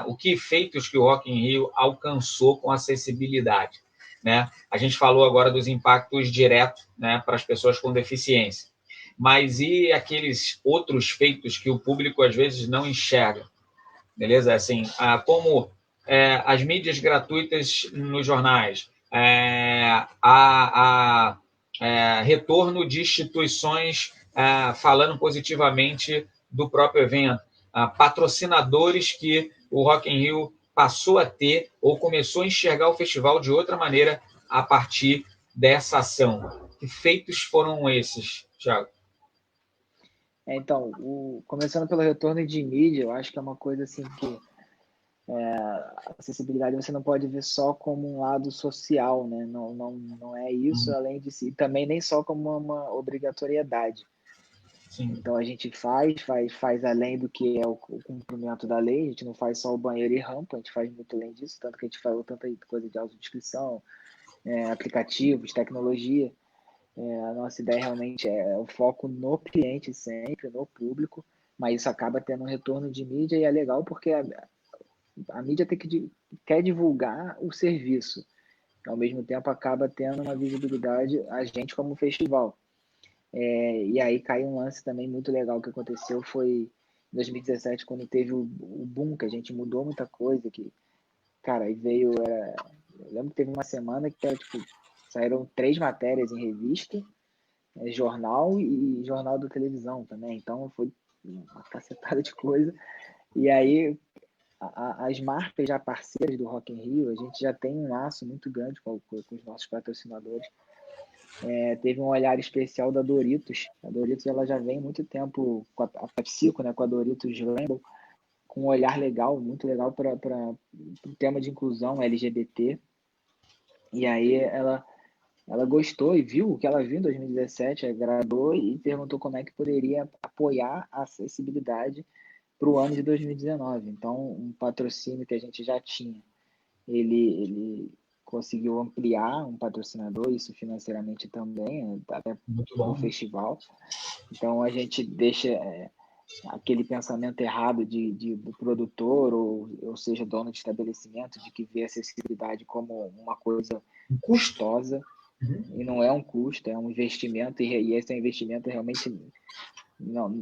o que feitos que o Rock in Rio alcançou com acessibilidade, né? A gente falou agora dos impactos diretos, né, para as pessoas com deficiência, mas e aqueles outros feitos que o público às vezes não enxerga, beleza? Assim, como as mídias gratuitas nos jornais, retorno de instituições falando positivamente do próprio evento, patrocinadores que o Rock in Rio passou a ter ou começou a enxergar o festival de outra maneira a partir dessa ação. Que feitos foram esses, Thiago? Então, começando pelo retorno de mídia, eu acho que é uma coisa assim que a acessibilidade você não pode ver só como um lado social, né? Não é isso, além de si, também nem só como uma obrigatoriedade. Sim. Então a gente faz além do que é o cumprimento da lei, a gente não faz só o banheiro e rampa, a gente faz muito além disso, tanto que a gente falou tanta coisa de autodescrição, aplicativos, tecnologia. A nossa ideia realmente é o foco no cliente sempre, no público, mas isso acaba tendo um retorno de mídia e é legal porque a mídia quer divulgar o serviço, ao mesmo tempo acaba tendo uma visibilidade a gente como festival. E aí caiu um lance também muito legal que aconteceu, foi em 2017, quando teve o boom, que a gente mudou muita coisa, que, cara, aí veio, eu lembro que teve uma semana que era, tipo, saíram 3 matérias em revista, jornal e jornal da televisão também, então foi uma cacetada de coisa, e aí as marcas já parceiras do Rock in Rio, a gente já tem um laço muito grande com os nossos patrocinadores. Teve um olhar especial da Doritos. A Doritos ela já vem muito tempo com a PepsiCo, né, com a Doritos Rainbow, com um olhar legal, muito legal para o tema de inclusão LGBT. E aí ela gostou e viu o que ela viu em 2017, agradou e perguntou como é que poderia apoiar a acessibilidade para o ano de 2019. Então, um patrocínio que a gente já tinha, ele conseguiu ampliar um patrocinador, isso financeiramente também, até para o festival. Então, a gente deixa aquele pensamento errado do produtor, ou seja, dono de estabelecimento, de que vê a acessibilidade como uma coisa custosa, e não é um custo, é um investimento, e esse é um investimento realmente, não,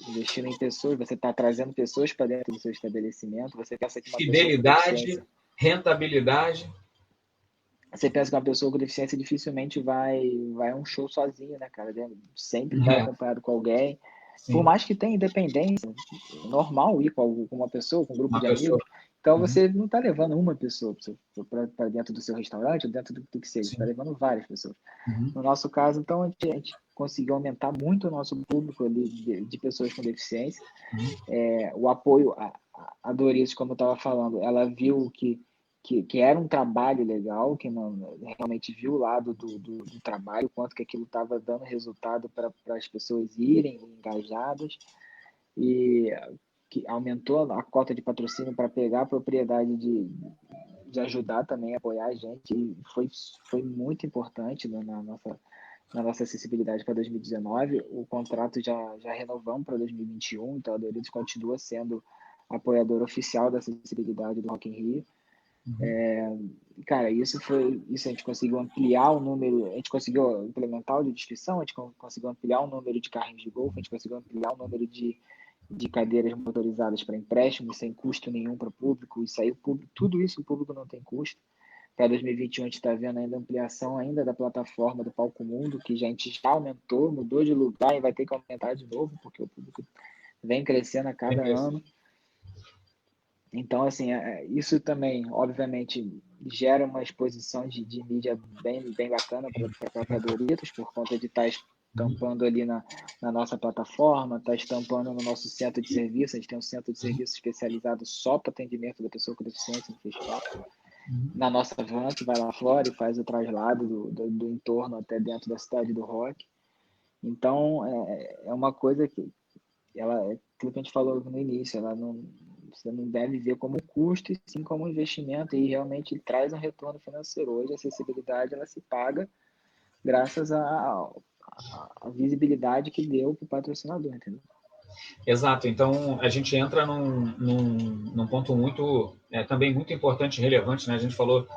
investindo em pessoas, você está trazendo pessoas para dentro do seu estabelecimento, você pensa que uma fidelidade, rentabilidade. Você pensa que uma pessoa com deficiência dificilmente vai a um show sozinho, né, cara? Sempre vai acompanhado com alguém. Sim. Por mais que tenha independência, é normal ir com uma pessoa, com um grupo de amigos. Então, você não está levando uma pessoa para dentro do seu restaurante, ou dentro do que seja. Você está levando várias pessoas. No nosso caso, então, a gente conseguiu aumentar muito o nosso público ali de pessoas com deficiência. O apoio, a Doritos, como eu estava falando, ela viu que era um trabalho legal, que não, realmente viu o lado do trabalho, quanto que aquilo estava dando resultado para as pessoas irem engajadas, e que aumentou a cota de patrocínio para pegar a propriedade de ajudar também a apoiar a gente, e foi muito importante, né, na nossa acessibilidade para 2019. O contrato já renovamos para 2021, então a Doritos continua sendo apoiador oficial da acessibilidade do Rock in Rio. Cara, isso a gente conseguiu ampliar o número, a gente conseguiu implementar a descrição, a gente conseguiu ampliar o número de carrinhos de golfe, a gente conseguiu ampliar o número de cadeiras motorizadas para empréstimo, sem custo nenhum para o público. Isso aí, tudo isso o público não tem custo. Para 2021 a gente está vendo ainda ampliação ainda da plataforma do Palco Mundo, que a gente já aumentou, mudou de lugar e vai ter que aumentar de novo, porque o público vem crescendo a cada ano. Então, assim, isso também, obviamente, gera uma exposição de mídia bem bacana para Doritos, por conta de estar estampando ali na nossa plataforma, estar estampando no nosso centro de serviço. A gente tem um centro de serviço especializado só para atendimento da pessoa com deficiência no festival. na nossa van, que vai lá fora e faz o traslado do entorno até dentro da cidade do rock. Então, é uma coisa que aquilo que a gente falou no início, você não deve ver como um custo, e sim como um investimento, e realmente traz um retorno financeiro. Hoje, a acessibilidade ela se paga graças à visibilidade que deu para o patrocinador, entendeu? Exato. Então, a gente entra num ponto também muito importante e relevante, né? A gente falou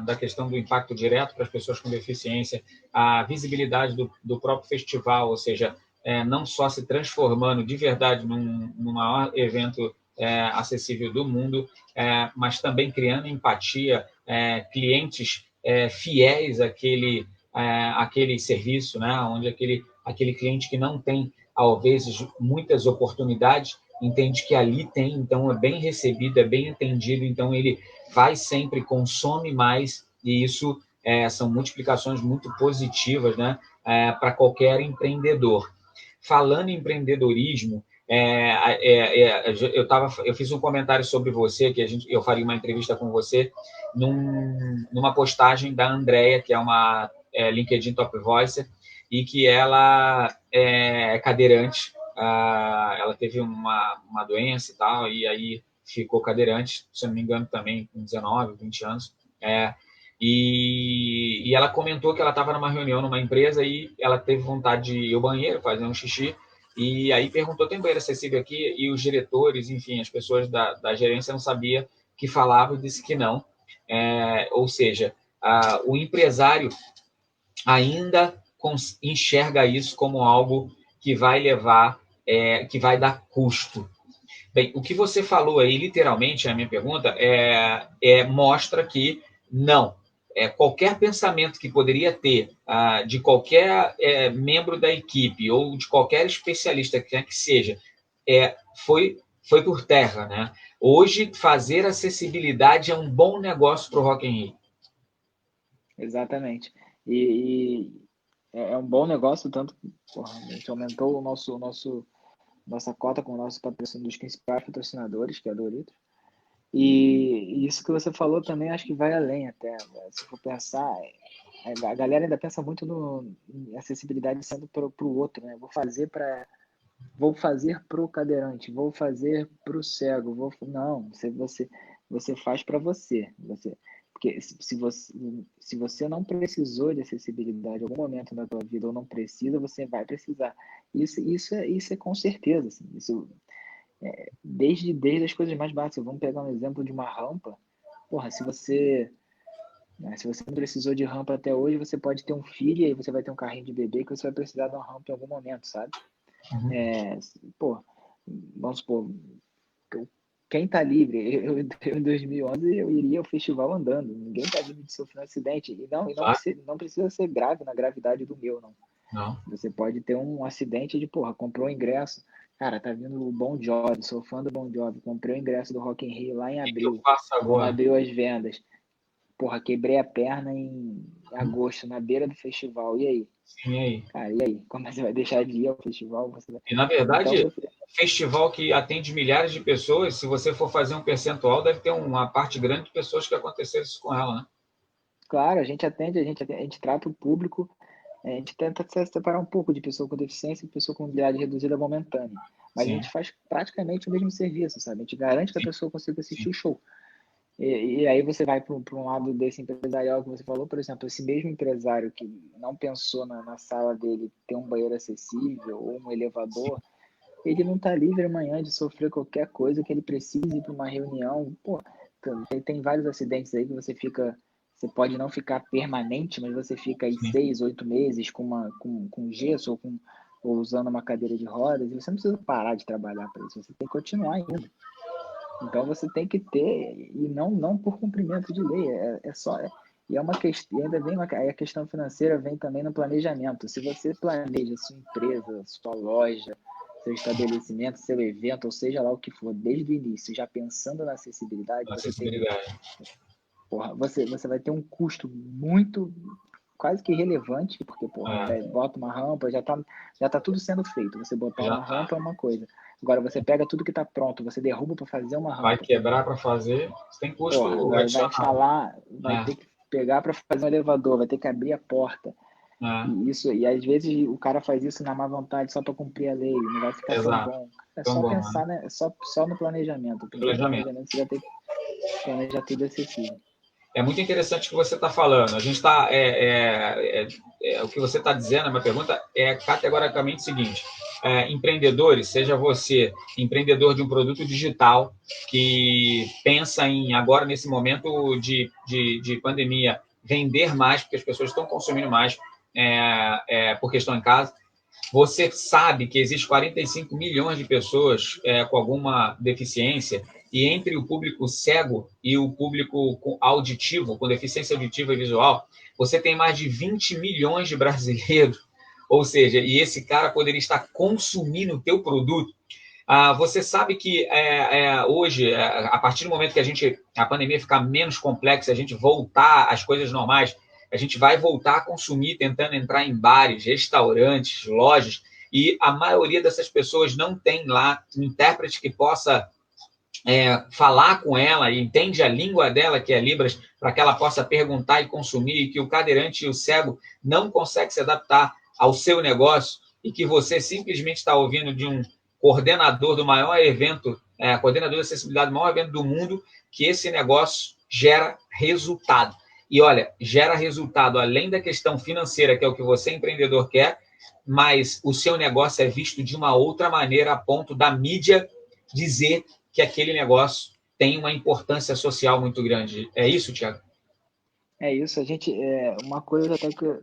da questão do impacto direto para as pessoas com deficiência, a visibilidade do próprio festival, ou seja, não só se transformando de verdade no maior evento acessível do mundo, mas também criando empatia, clientes fiéis àquele serviço, né? Onde aquele cliente que não tem às vezes, muitas oportunidades, entende que ali tem, então é bem recebido, é bem entendido, então ele vai sempre, consome mais, e isso são multiplicações muito positivas, né, para qualquer empreendedor. Falando em empreendedorismo, eu fiz um comentário sobre você, que eu faria uma entrevista com você, numa postagem da Andrea, que é uma LinkedIn Top Voicer, e que ela é cadeirante, ela teve uma doença e tal, e aí ficou cadeirante, se não me engano, também com 19, 20 anos. E ela comentou que ela estava numa reunião numa empresa e ela teve vontade de ir ao banheiro, fazer um xixi, e aí perguntou, tem banheiro acessível aqui? E os diretores, enfim, as pessoas da gerência não sabiam que falava e disse que não. Ou seja, o empresário ainda enxerga isso como algo que vai levar, que vai dar custo. Bem, o que você falou aí, literalmente, a minha pergunta, mostra que não. Qualquer pensamento que poderia ter de qualquer membro da equipe ou de qualquer especialista que seja, foi por terra, né? Hoje, fazer acessibilidade é um bom negócio para o Rock in Rio. Exatamente. E é um bom negócio, tanto que a gente aumentou nossa cota com o nosso patrocínio dos principais patrocinadores, que é a Doritos. E isso que você falou também acho que vai além até. Se for pensar, a galera ainda pensa muito em acessibilidade sendo para o outro, né? Vou fazer pro cadeirante, vou fazer pro cego, não, você faz para você. Porque se você não precisou de acessibilidade em algum momento da tua vida ou não precisa, você vai precisar. Isso é com certeza, assim, desde as coisas mais básicas. Vamos pegar um exemplo de uma rampa. Porra, se você não precisou de rampa até hoje, você pode ter um filho e aí você vai ter um carrinho de bebê que você vai precisar de uma rampa em algum momento, sabe? Pô, vamos supor, quem tá livre, em 2011 eu iria ao festival andando, ninguém tá livre de sofrer um acidente, não precisa ser grave na gravidade do meu, não. Não. Você pode ter um acidente de, porra, comprou o ingresso, cara, tá vindo o Bon Jovi, sou fã do Bon Jovi, comprei o ingresso do Rock in Rio lá em O que eu abril, faço quando agora? abriu as vendas, porra, quebrei a perna em agosto, na beira do festival, e aí? Sim, e aí? Cara, e aí? Como você vai deixar de ir ao festival? E, na Então, verdade, você... festival que atende milhares de pessoas, se você for fazer um percentual, deve ter uma parte grande de pessoas que aconteceram isso com ela, né? Claro, a gente atende, a gente trata o público, a gente tenta se separar um pouco de pessoa com deficiência e pessoa com mobilidade reduzida momentânea. Mas a Sim, gente faz praticamente o mesmo serviço, sabe? A gente garante que a sim, pessoa consiga assistir sim. o show. E aí você vai para um lado desse empresarial que você falou, por exemplo, esse mesmo empresário que não pensou na sala dele ter um banheiro acessível ou um elevador, ele não está livre amanhã de sofrer qualquer coisa que ele precise ir para uma reunião. Pô, tem vários acidentes aí que você pode não ficar permanente, mas você fica aí Sim. 6, 8 meses com gesso ou usando uma cadeira de rodas, e você não precisa parar de trabalhar para isso, você tem que continuar indo. Então você tem que ter, e não por cumprimento de lei, e é uma questão, ainda vem aí a questão financeira vem também no planejamento. Se você planeja sua empresa, sua loja, seu estabelecimento, seu evento, ou seja lá o que for, desde o início, já pensando na acessibilidade, Acessibilidade. você vai ter um custo muito quase que irrelevante, porque, bota uma rampa, já tá tudo sendo feito. Você botar uma rampa é uma coisa. Agora, você pega tudo que está pronto, você derruba para fazer uma rampa. Vai quebrar para fazer, tem custo vai instalar, vai ter que pegar para fazer um elevador, vai ter que abrir a porta. E às vezes o cara faz isso na má vontade só para cumprir a lei, não vai ficar tão bom. É só pensar, né? Só no planejamento. O planejamento você vai ter que planejar tudo acessível. É muito interessante o que você está falando. A gente está. O que você está dizendo, a minha pergunta é categoricamente o seguinte: empreendedores, seja você empreendedor de um produto digital que pensa em, agora, nesse momento de pandemia, vender mais, porque as pessoas estão consumindo mais porque estão em casa. Você sabe que existe 45 milhões de pessoas com alguma deficiência, e entre o público cego e o público auditivo, com deficiência auditiva e visual, você tem mais de 20 milhões de brasileiros, ou seja, e esse cara poderia estar consumindo o teu produto. Você sabe que hoje, a partir do momento que a pandemia ficar menos complexa, a gente voltar às coisas normais, a gente vai voltar a consumir, tentando entrar em bares, restaurantes, lojas, e a maioria dessas pessoas não tem lá um intérprete que possa falar com ela e entende a língua dela, que é Libras, para que ela possa perguntar e consumir, e que o cadeirante e o cego não conseguem se adaptar ao seu negócio, e que você simplesmente está ouvindo de um coordenador do maior evento, coordenador de acessibilidade do maior evento do mundo, que esse negócio gera resultado. E olha, gera resultado além da questão financeira, que é o que você, empreendedor, quer, mas o seu negócio é visto de uma outra maneira, a ponto da mídia dizer que aquele negócio tem uma importância social muito grande. É isso, Thiago? É isso. Uma coisa até que a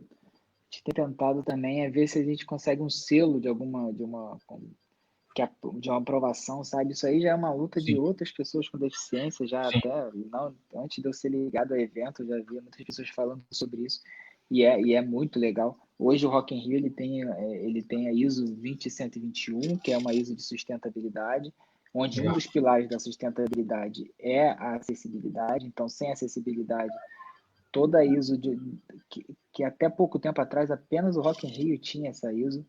gente tem tentado também é ver se a gente consegue um selo de uma aprovação, sabe? Isso aí já é uma luta de outras pessoas com deficiência, já até não, antes de eu ser ligado ao evento, eu já vi muitas pessoas falando sobre isso, e é muito legal. Hoje o Rock in Rio ele tem a ISO 20121, que é uma ISO de sustentabilidade, onde um dos pilares da sustentabilidade é a acessibilidade. Então, sem acessibilidade, toda a ISO que até pouco tempo atrás apenas o Rock in Rio tinha essa ISO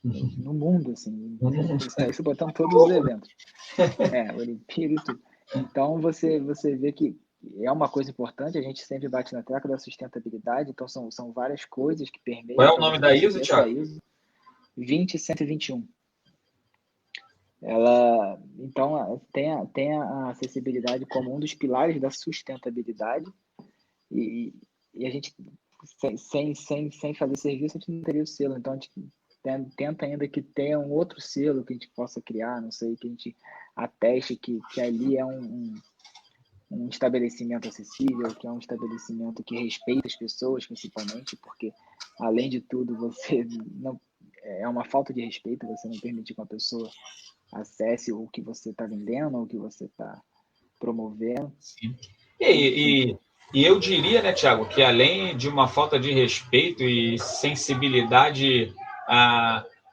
no mundo, assim, isso botando todos os eventos, Olimpíada e tudo. Então você vê que é uma coisa importante, a gente sempre bate na tecla da sustentabilidade, então são várias coisas que permeiam. Qual é o nome da ISO, Thiago? ISO 20121. Ela, então, tem a acessibilidade como um dos pilares da sustentabilidade, e a gente, sem fazer serviço, a gente não teria o selo. Então, a gente tenta ainda que tenha um outro selo que a gente possa criar, não sei, que a gente ateste que ali é um estabelecimento acessível, que é um estabelecimento que respeita as pessoas, principalmente, porque, além de tudo, você não é uma falta de respeito você não permitir que uma pessoa acesse o que você está vendendo, ou o que você está promovendo. Sim. E eu diria, né, Thiago, que além de uma falta de respeito e sensibilidade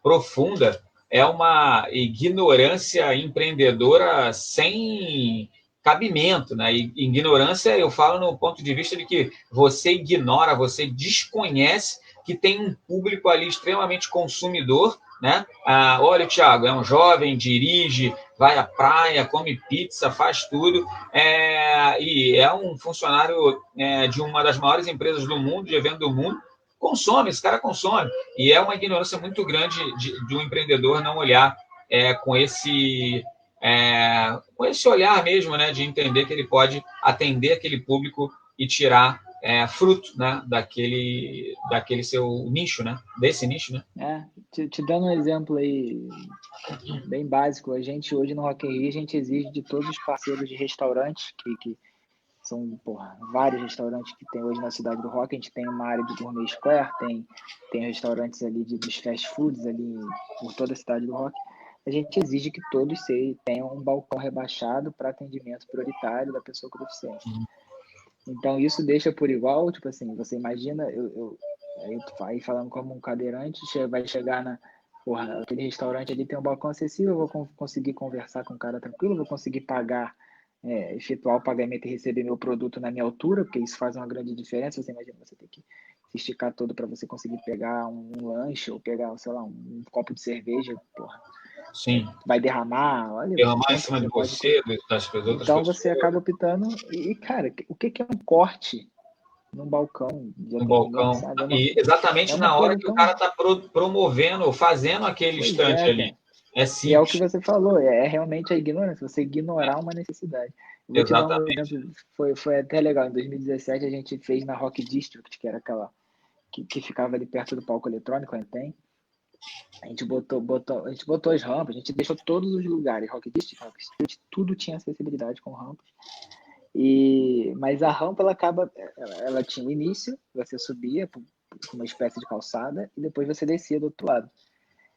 profunda, é uma ignorância empreendedora sem cabimento, né? E ignorância, eu falo no ponto de vista de que você ignora, você desconhece que tem um público ali extremamente consumidor, né? Olha, o Thiago é um jovem, dirige, vai à praia, come pizza, faz tudo, e é um funcionário de uma das maiores empresas do mundo, de evento do mundo, consome, esse cara consome. E é uma ignorância muito grande de um empreendedor não olhar com esse olhar mesmo, né, de entender que ele pode atender aquele público e tirar fruto, né, daquele seu nicho, né, desse nicho, né? Te dando um exemplo aí bem básico, a gente hoje no Rock in Rio, a gente exige de todos os parceiros de restaurantes, que são vários restaurantes que tem hoje na cidade do Rock. A gente tem uma área de Gourmet Square, tem restaurantes ali dos fast foods ali por toda a cidade do Rock. A gente exige que todos tenham um balcão rebaixado para atendimento prioritário da pessoa com deficiência. Então, isso deixa por igual, tipo assim, você imagina, eu aí falando como um cadeirante, vai chegar aquele restaurante ali tem um balcão acessível, eu vou conseguir conversar com o cara tranquilo, vou conseguir pagar, efetuar o pagamento e receber meu produto na minha altura, porque isso faz uma grande diferença. Você imagina, você tem que se esticar todo para você conseguir pegar um lanche ou pegar, sei lá, um copo de cerveja, porra, Sim. vai derramar, olha o Derramar em tanto cima que de você pode. você, das outras Então pessoas. você acaba optando. E, cara, o que é um corte num balcão de No atendimento, balcão. sabe? E É exatamente uma na hora coisa que o tão. cara está promovendo, ou fazendo aquele Pois instante é, ali. cara. É E é o que simples. você falou, é realmente a ignorância, você ignorar uma necessidade. Eu vou te dar um Exatamente. exemplo, foi até legal. Em 2017 a gente fez na Rock District, que era aquela que ficava ali perto do palco eletrônico, a gente tem. A gente botou as rampas, a gente deixou todos os lugares, Rock District, Rock Street, tudo tinha acessibilidade com rampas. Mas a rampa ela tinha um início, você subia por uma espécie de calçada e depois você descia do outro lado.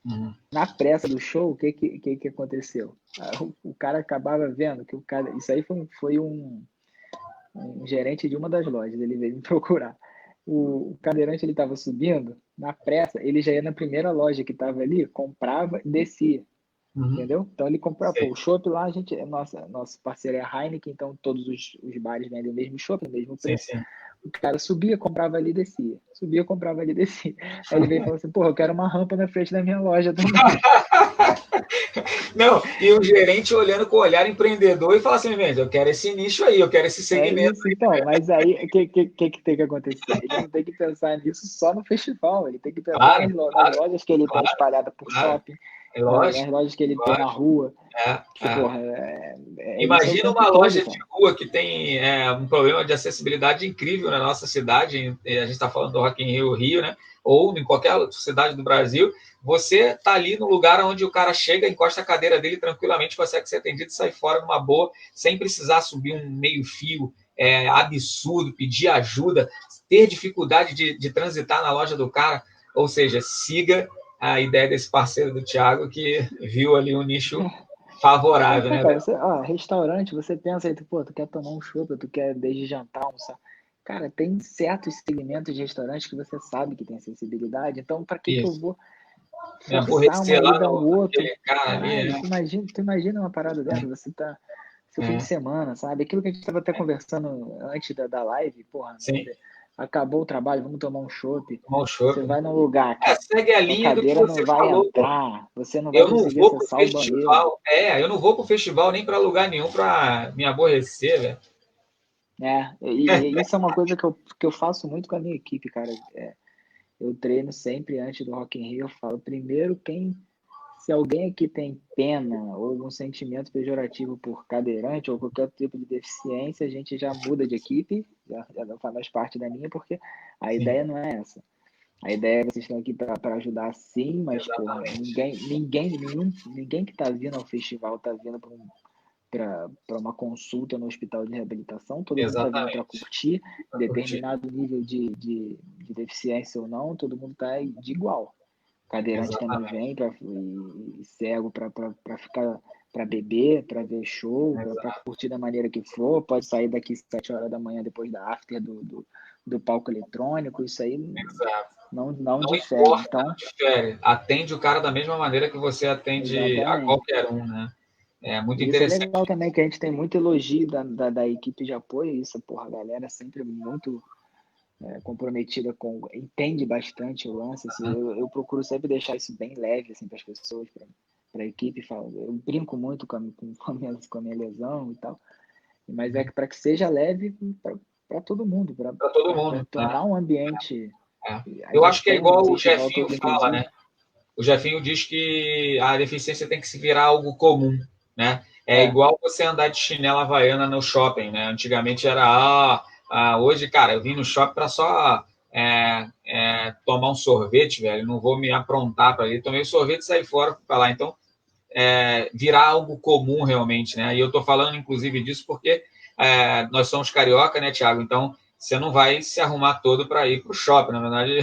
Uhum. Na pressa do show, o que aconteceu? O cara acabava vendo que o cara. Isso aí foi um gerente de uma das lojas, ele veio me procurar. O cadeirante ele estava subindo, na pressa, ele já ia na primeira loja que estava ali, comprava e descia. Uhum. Entendeu? Então ele comprava, Sei. o chopp lá, nosso parceiro é a Heineken, então todos os bares vendem o mesmo chopp, o mesmo Sim, preço. sim. O cara subia, comprava ali e descia. Subia, comprava ali e descia. Aí ele veio e falou assim, porra, eu quero uma rampa na frente da minha loja também. Não, e o gerente olhando com o olhar empreendedor e fala assim, eu quero esse nicho aí, eu quero esse É segmento. isso, então, mas aí o que tem que acontecer? Ele não tem que pensar nisso só no festival, ele tem que pensar Claro, nas lojas que ele tem claro, espalhadas por claro. shopping, É lógico, nas lojas que ele tem na lógico. rua. Que, É. porra, isso é o Imagina tempo uma todo, loja de cara. rua que tem um problema de acessibilidade incrível na nossa cidade. A gente está falando do Rock in Rio, Rio, né? Ou em qualquer cidade do Brasil. Você está ali no lugar onde o cara chega, encosta a cadeira dele tranquilamente, consegue ser atendido e sair fora numa boa, sem precisar subir um meio-fio absurdo, pedir ajuda, ter dificuldade de transitar na loja do cara. Ou seja, siga a ideia desse parceiro do Thiago, que viu ali um nicho favorável, né, Cara, velho? restaurante, você pensa aí, tu quer tomar um chopp, tu quer desde jantar, almoçar. Cara, tem certos segmentos de restaurante que você sabe que tem acessibilidade, então para que eu Isso. vou Me forçar aborrecer uma lá ida ao outro? naquele cara ali, Caralho, né? tu imagina uma parada dessa, você tá seu fim de É, semana, sabe? Aquilo que a gente estava até conversando antes da live, porra, sim, acabou o trabalho, vamos tomar um chopp. tomar um Você chopp, né? vai num lugar que Segue a tua linha do que cadeira você não vai falou, pô. entrar, você não vai Eu não conseguir vou pro acessar o banheiro. festival. Eu não vou pro festival nem para lugar nenhum para me aborrecer, velho. E isso é uma coisa que eu faço muito com a minha equipe, cara. Eu treino sempre antes do Rock in Rio, eu falo, primeiro se alguém aqui tem pena ou algum sentimento pejorativo por cadeirante ou qualquer tipo de deficiência, a gente já muda de equipe, já não faz mais parte da minha, porque a Sim, ideia não é essa. A ideia é vocês estão aqui para ajudar sim, mas porra, exatamente. ninguém que está vindo ao festival está vindo para uma consulta no hospital de reabilitação, todo mundo está vindo para Exatamente. curtir, Pra curtir. determinado nível de deficiência ou não, todo mundo está de igual. Cadeirante também Exatamente. vem e cego para ficar, para beber, para ver show, para Exato. curtir da maneira que for, pode sair daqui 7 horas da manhã depois da after do palco eletrônico, isso aí Exato. não Não difere. importa, não Então, difere. Atende o cara da mesma maneira que você atende a exatamente. qualquer um, né? É muito E isso é interessante. legal também, que a gente tem muito elogio da equipe de apoio, isso, porra, a galera é sempre muito comprometida entende bastante o lance, assim, eu procuro sempre deixar isso bem leve, assim, para as pessoas, para a equipe, eu brinco muito com a minha lesão e tal, mas é que para que seja leve para todo mundo, Para todo para mundo, né? tornar um ambiente, a Eu acho gente que é tem um igual o festival Jefinho todo fala, né? inclusivo, O Jefinho diz que a deficiência tem que se virar algo comum, né? É é, igual você andar de chinela havaiana no shopping, né? Antigamente era, hoje, cara, eu vim no shopping para só tomar um sorvete, velho, não vou me aprontar para ir. Tomei o sorvete e saí fora para lá. Então, virar algo comum realmente, né? E eu estou falando, inclusive, disso porque nós somos carioca, né, Thiago? Então, você não vai se arrumar todo para ir para o shopping, na verdade,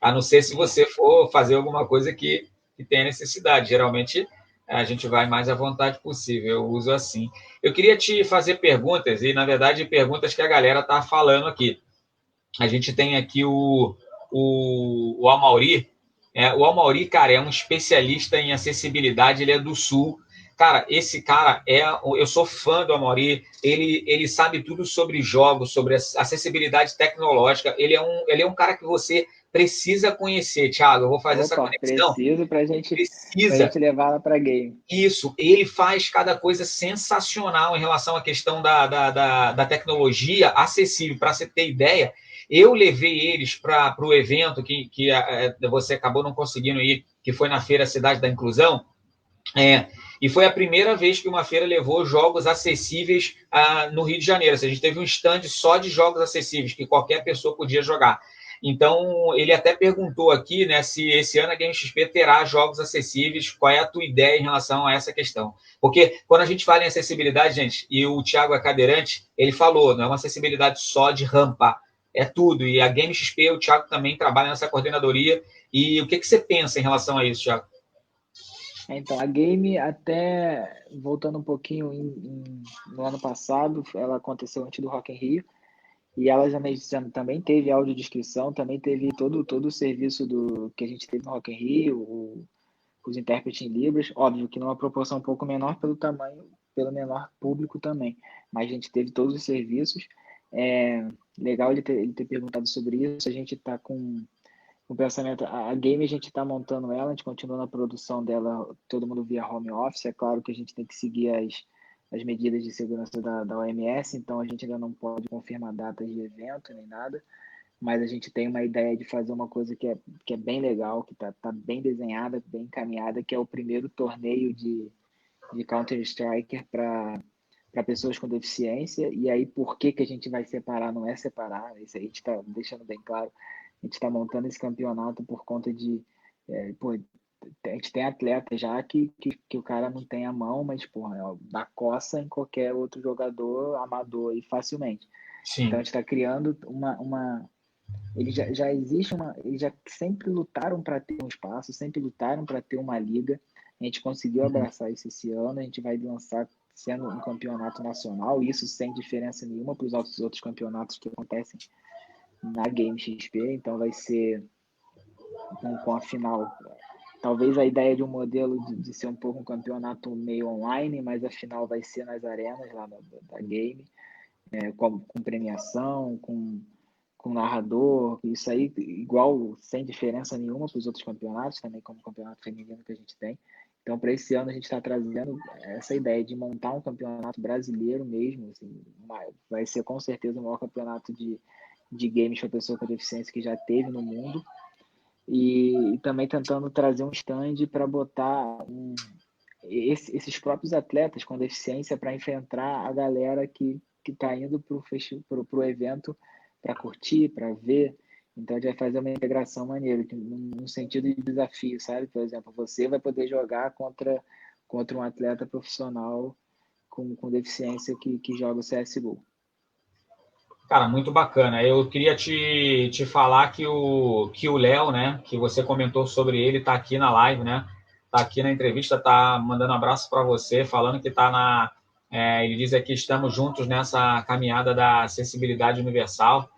a não ser se você for fazer alguma coisa que tenha necessidade. Geralmente, a gente vai mais à vontade possível, eu uso assim. Eu queria te fazer perguntas, e, na verdade, perguntas que a galera está falando aqui. A gente tem aqui o Amauri. O Amauri, cara, é um especialista em acessibilidade, ele é do Sul. Cara, esse cara eu sou fã do Amaury, ele sabe tudo sobre jogos, sobre acessibilidade tecnológica, ele é um cara que você precisa conhecer, Thiago, eu vou fazer essa Opa, conexão. preciso pra gente Precisa. levar ela para game. Isso, ele faz cada coisa sensacional em relação à questão da tecnologia acessível. Para você ter ideia, eu levei eles para o evento que você acabou não conseguindo ir, que foi na Feira Cidade da Inclusão, e foi a primeira vez que uma feira levou jogos acessíveis no Rio de Janeiro. A gente teve um stand só de jogos acessíveis, que qualquer pessoa podia jogar. Então, ele até perguntou aqui, né, se esse ano a Game XP terá jogos acessíveis, qual é a tua ideia em relação a essa questão? Porque quando a gente fala em acessibilidade, gente, e o Thiago é cadeirante, ele falou, não é uma acessibilidade só de rampa, é tudo. E a Game XP, o Thiago também trabalha nessa coordenadoria. E o que você pensa em relação a isso, Thiago? Então, a game, até voltando um pouquinho no ano passado, ela aconteceu antes do Rock in Rio, e ela também teve audiodescrição, também teve todo o serviço que a gente teve no Rock in Rio, os intérpretes em Libras, óbvio que numa proporção um pouco menor pelo tamanho, pelo menor público também, mas a gente teve todos os serviços. Legal ele ter perguntado sobre isso, a gente está com o pensamento, a game a gente está montando ela, a gente continua na produção dela, todo mundo via home office, é claro que a gente tem que seguir as medidas de segurança da OMS, então a gente ainda não pode confirmar datas de evento nem nada, mas a gente tem uma ideia de fazer uma coisa que é bem legal, que tá bem desenhada, bem encaminhada, que é o primeiro torneio de Counter-Strike para pessoas com deficiência, e aí por que a gente vai separar? Não é separar, isso aí a gente está deixando bem claro, a gente está montando esse campeonato por conta de, a gente tem atleta já que o cara não tem a mão, mas dá coça em qualquer outro jogador amador e facilmente. Sim. Então a gente está criando ele já existe eles já sempre lutaram para ter um espaço, sempre lutaram para ter uma liga. A gente conseguiu abraçar isso esse ano, a gente vai lançar sendo um campeonato nacional, isso sem diferença nenhuma para os outros campeonatos que acontecem na Game XP, então vai ser com a final. Talvez a ideia de um modelo de ser um pouco um campeonato meio online, mas a final vai ser nas arenas lá da Game, com premiação, com narrador, isso aí igual, sem diferença nenhuma para os outros campeonatos, também como o campeonato feminino que a gente tem. Então, para esse ano, a gente está trazendo essa ideia de montar um campeonato brasileiro mesmo. Assim, vai ser com certeza o maior campeonato de games para pessoa com deficiência que já teve no mundo. E também tentando trazer um stand para botar esses próprios atletas com deficiência para enfrentar a galera que está indo para o evento para curtir, para ver. Então, a gente vai fazer uma integração maneira, no sentido de desafio, sabe? Por exemplo, você vai poder jogar contra um atleta profissional com deficiência que joga o CSGO. Cara, muito bacana. Eu queria te falar que o Léo, né, que você comentou sobre ele, está aqui na live, né? Está aqui na entrevista, está mandando um abraço para você, falando que está ele diz aqui, estamos juntos nessa caminhada da acessibilidade universal.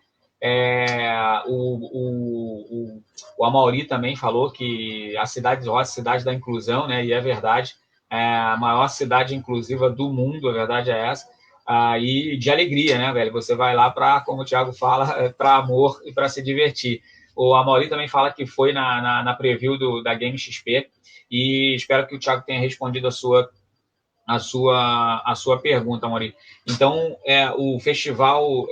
O Amaury também falou que a cidade de Roça, cidade da inclusão, né? E é verdade, é a maior cidade inclusiva do mundo, a verdade é essa. E de alegria, né, velho? Você vai lá para, como o Thiago fala, para amor e para se divertir. O Amaury também fala que foi na preview da Game XP e espero que o Thiago tenha respondido a sua pergunta, Amaury. Então, o festival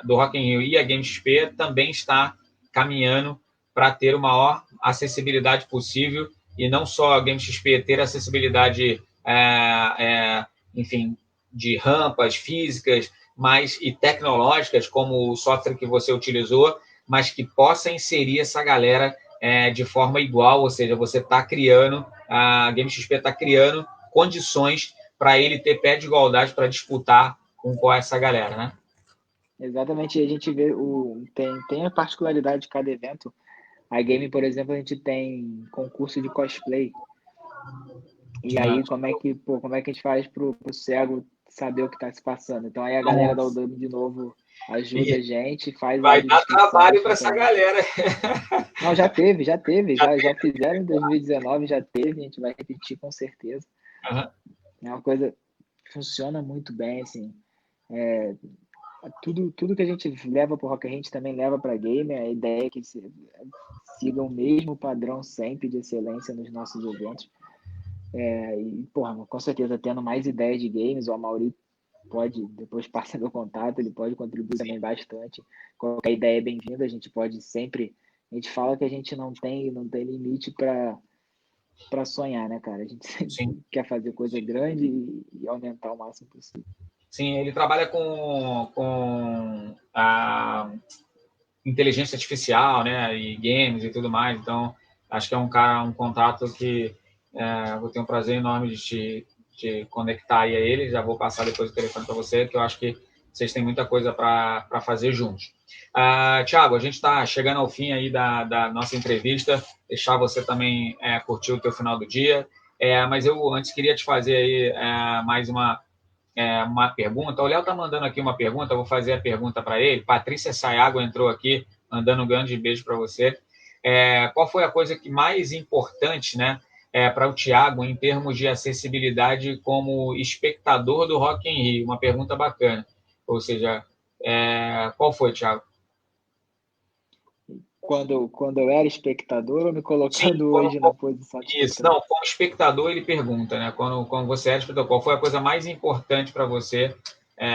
do Rock in Rio e a Game XP também está caminhando para ter a maior acessibilidade possível e não só a Game XP ter acessibilidade, enfim, de rampas físicas e tecnológicas, como o software que você utilizou, mas que possa inserir essa galera de forma igual, ou seja, você está criando, a Game XP está criando condições para ele ter pé de igualdade para disputar com essa galera, né? Exatamente, a gente vê tem a particularidade de cada evento. A Game, por exemplo, a gente tem concurso de cosplay. E aí, como é que a gente faz pro cego saber o que está se passando? Então, aí a galera da UDAM, de novo, ajuda a gente, faz... Vai dar trabalho para essa galera. Não, já fizeram em 2019, já teve, a gente vai repetir com certeza. Aham. É uma coisa que funciona muito bem, assim. Tudo que a gente leva para o Rock in Rio, a gente também leva para game. A ideia é que siga o mesmo padrão sempre de excelência nos nossos eventos. E, porra, com certeza, tendo mais ideias de games, o Amaury pode, depois passa meu contato, ele pode contribuir também bastante. Qualquer ideia é bem-vinda, a gente pode sempre. A gente fala que a gente não tem limite para sonhar, né, cara? A gente Sim. sempre quer fazer coisa grande e aumentar o máximo possível. Sim, ele trabalha com a inteligência artificial, né, e games e tudo mais. Então, acho que é um contato que vou ter um prazer enorme de te conectar aí a ele. Já vou passar depois o telefone para você, que eu acho que vocês têm muita coisa para fazer juntos. Thiago, a gente está chegando ao fim aí da nossa entrevista. Deixar você também curtir o teu final do dia. Mas eu antes queria te fazer aí mais uma pergunta. O Léo está mandando aqui uma pergunta, eu vou fazer a pergunta para ele. Patrícia Sayago entrou aqui, mandando um grande beijo para você. Qual foi a coisa que mais importante, né, para o Thiago em termos de acessibilidade como espectador do Rock in Rio? Uma pergunta bacana. Ou seja, qual foi, Thiago? Quando eu era espectador ou me Sim, colocando hoje na posição de isso. espectador? Não, como espectador ele pergunta, né? Quando você era espectador, qual foi a coisa mais importante para você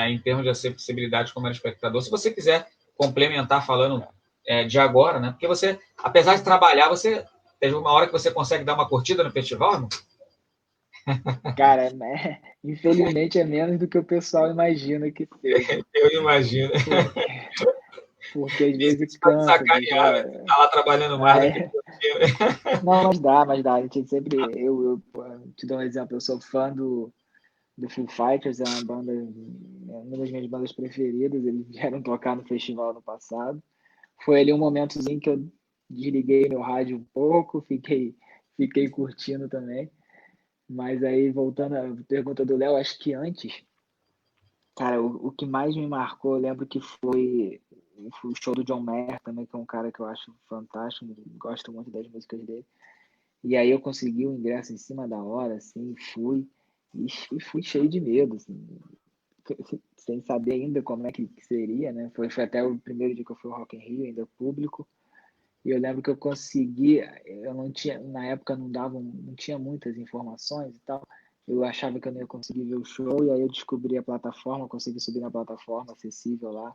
em termos de acessibilidade como era espectador? Se você quiser complementar falando de agora, né? Porque você, apesar de trabalhar, você teve uma hora que você consegue dar uma curtida no festival, não? Cara, né? Infelizmente é menos do que o pessoal imagina que seja. Eu imagino. Porque, porque às Isso vezes pode cansa, bicho. sacanear, né? Você tá lá trabalhando mais do que Aí, curtindo. não, mas dá. A gente sempre. Pô, te dou um exemplo, eu sou fã do Foo Fighters, é uma banda, uma das minhas bandas preferidas. Eles vieram tocar no festival no passado. Foi ali um momentozinho que eu desliguei meu rádio um pouco, fiquei curtindo também. Mas aí, voltando à pergunta do Léo, acho que antes, cara, o que mais me marcou, eu lembro que foi o show do John Mayer também, que é um cara que eu acho fantástico, gosto muito das músicas dele. E aí eu consegui o ingresso em cima da hora, assim, e fui cheio de medo, assim, sem saber ainda como é que seria, né? Foi até o primeiro dia que eu fui ao Rock in Rio, ainda público. E eu lembro que eu consegui, eu não tinha, na época não tinha muitas informações e tal. Eu achava que eu não ia conseguir ver o show, e aí eu descobri a plataforma, consegui subir na plataforma acessível lá.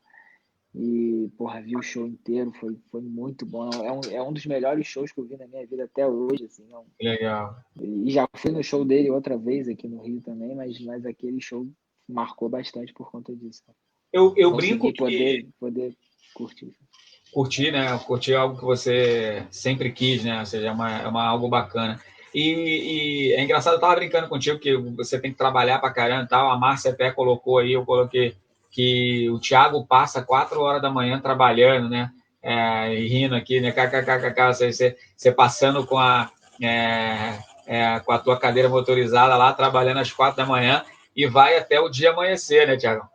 E, porra, vi o show inteiro, foi muito bom. É um dos melhores shows que eu vi na minha vida até hoje, assim. Legal. E já fui no show dele outra vez aqui no Rio também, mas aquele show marcou bastante por conta disso. Eu brinco Consegui que poder curtir. curtir, né? Curtir algo que você sempre quis, né? Ou seja, algo bacana. E é engraçado, eu tava brincando contigo que você tem que trabalhar pra caramba e tal. A Márcia até colocou aí, eu coloquei que o Thiago passa 4 horas da manhã trabalhando, né? E rindo aqui, né? KKKK, você passando com a tua cadeira motorizada lá, trabalhando às 4 da manhã e vai até o dia amanhecer, né, Thiago?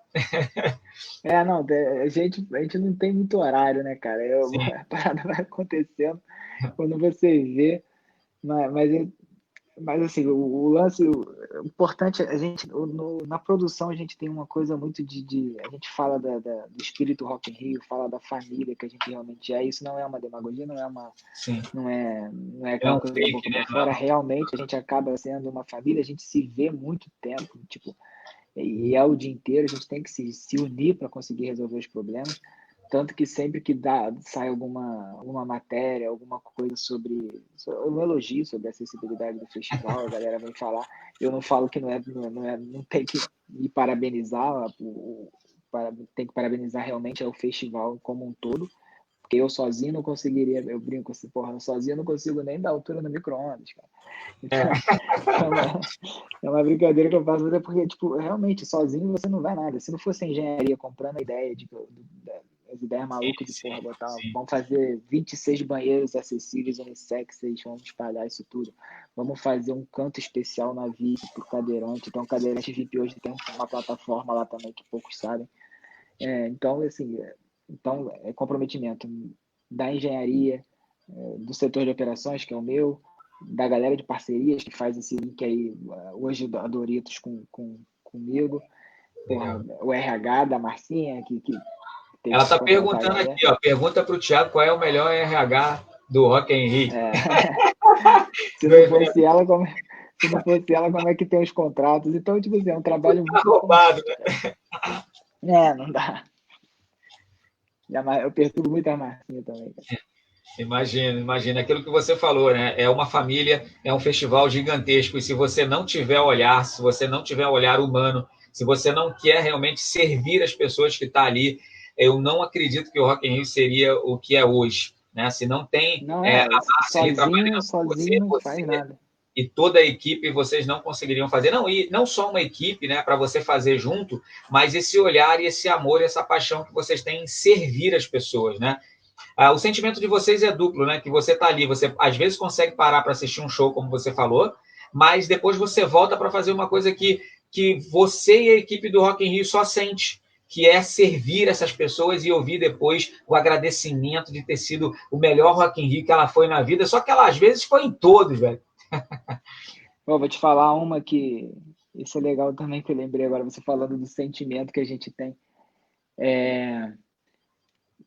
Não, a gente não tem muito horário, né, cara? Sim, A parada vai acontecendo quando você vê, mas, mas, mas assim, o lance, o importante, a gente, na produção a gente tem uma coisa muito a gente fala do espírito Rock in Rio, fala da família que a gente realmente é, isso não é uma demagogia, sim. não é É aquela um coisa da fake, boca né? para fora, realmente a gente acaba sendo uma família, a gente se vê muito tempo, tipo, e é o dia inteiro, a gente tem que se unir para conseguir resolver os problemas. Tanto que sempre que sai alguma matéria, alguma coisa sobre um elogio sobre a acessibilidade do festival, a galera vem falar. Eu não falo que não tem que me parabenizar, tem que parabenizar realmente o festival como um todo, porque eu sozinho não conseguiria, eu brinco assim, porra, eu sozinho não consigo nem dar altura no micro-ondas, cara. É, Então, é uma, é uma brincadeira que eu faço, mas é porque, tipo, realmente, sozinho você não vai nada. Se não fosse a engenharia comprando a ideia as ideias malucas de, porra, sim. vamos fazer 26 banheiros acessíveis, unissexes, vamos espalhar isso tudo. Vamos fazer um canto especial na VIP para o cadeirante. Então, o cadeirante VIP hoje tem uma plataforma lá também que poucos sabem. Então, assim, é comprometimento da engenharia, do setor de operações, que é o meu, da galera de parcerias que faz esse link aí, hoje a Doritos comigo, porra, o RH da Marcinha, que teve Ela que está contratar a perguntando galera. aqui, ó, pergunta para o Thiago qual é o melhor RH do Rock in Rio. Se não fosse ela, como é que tem os contratos? Então, tipo assim, é um trabalho Tá muito roubado, né? não dá. Eu perturbo muito a Marcinha também, cara. Imagina. Aquilo que você falou, né? É uma família, é um festival gigantesco. E se você não tiver olhar, se você não tiver olhar humano, se você não quer realmente servir as pessoas que estão ali, eu não acredito que o Rock in Rio seria o que é hoje. Né? Se não tem Não a Márcia ali trabalhando com sozinho não faz nada. e toda a equipe, vocês não conseguiriam fazer. Não, e não só uma equipe, né, para você fazer junto, mas esse olhar e esse amor, essa paixão que vocês têm em servir as pessoas, né? O sentimento de vocês é duplo, né? Que você está ali, você às vezes consegue parar para assistir um show, como você falou, mas depois você volta para fazer uma coisa que você e a equipe do Rock in Rio só sente, que é servir essas pessoas e ouvir depois o agradecimento de ter sido o melhor Rock in Rio que ela foi na vida, só que ela às vezes foi em todos, velho. Vou te falar uma que isso é legal também, que eu lembrei agora, você falando do sentimento que a gente tem.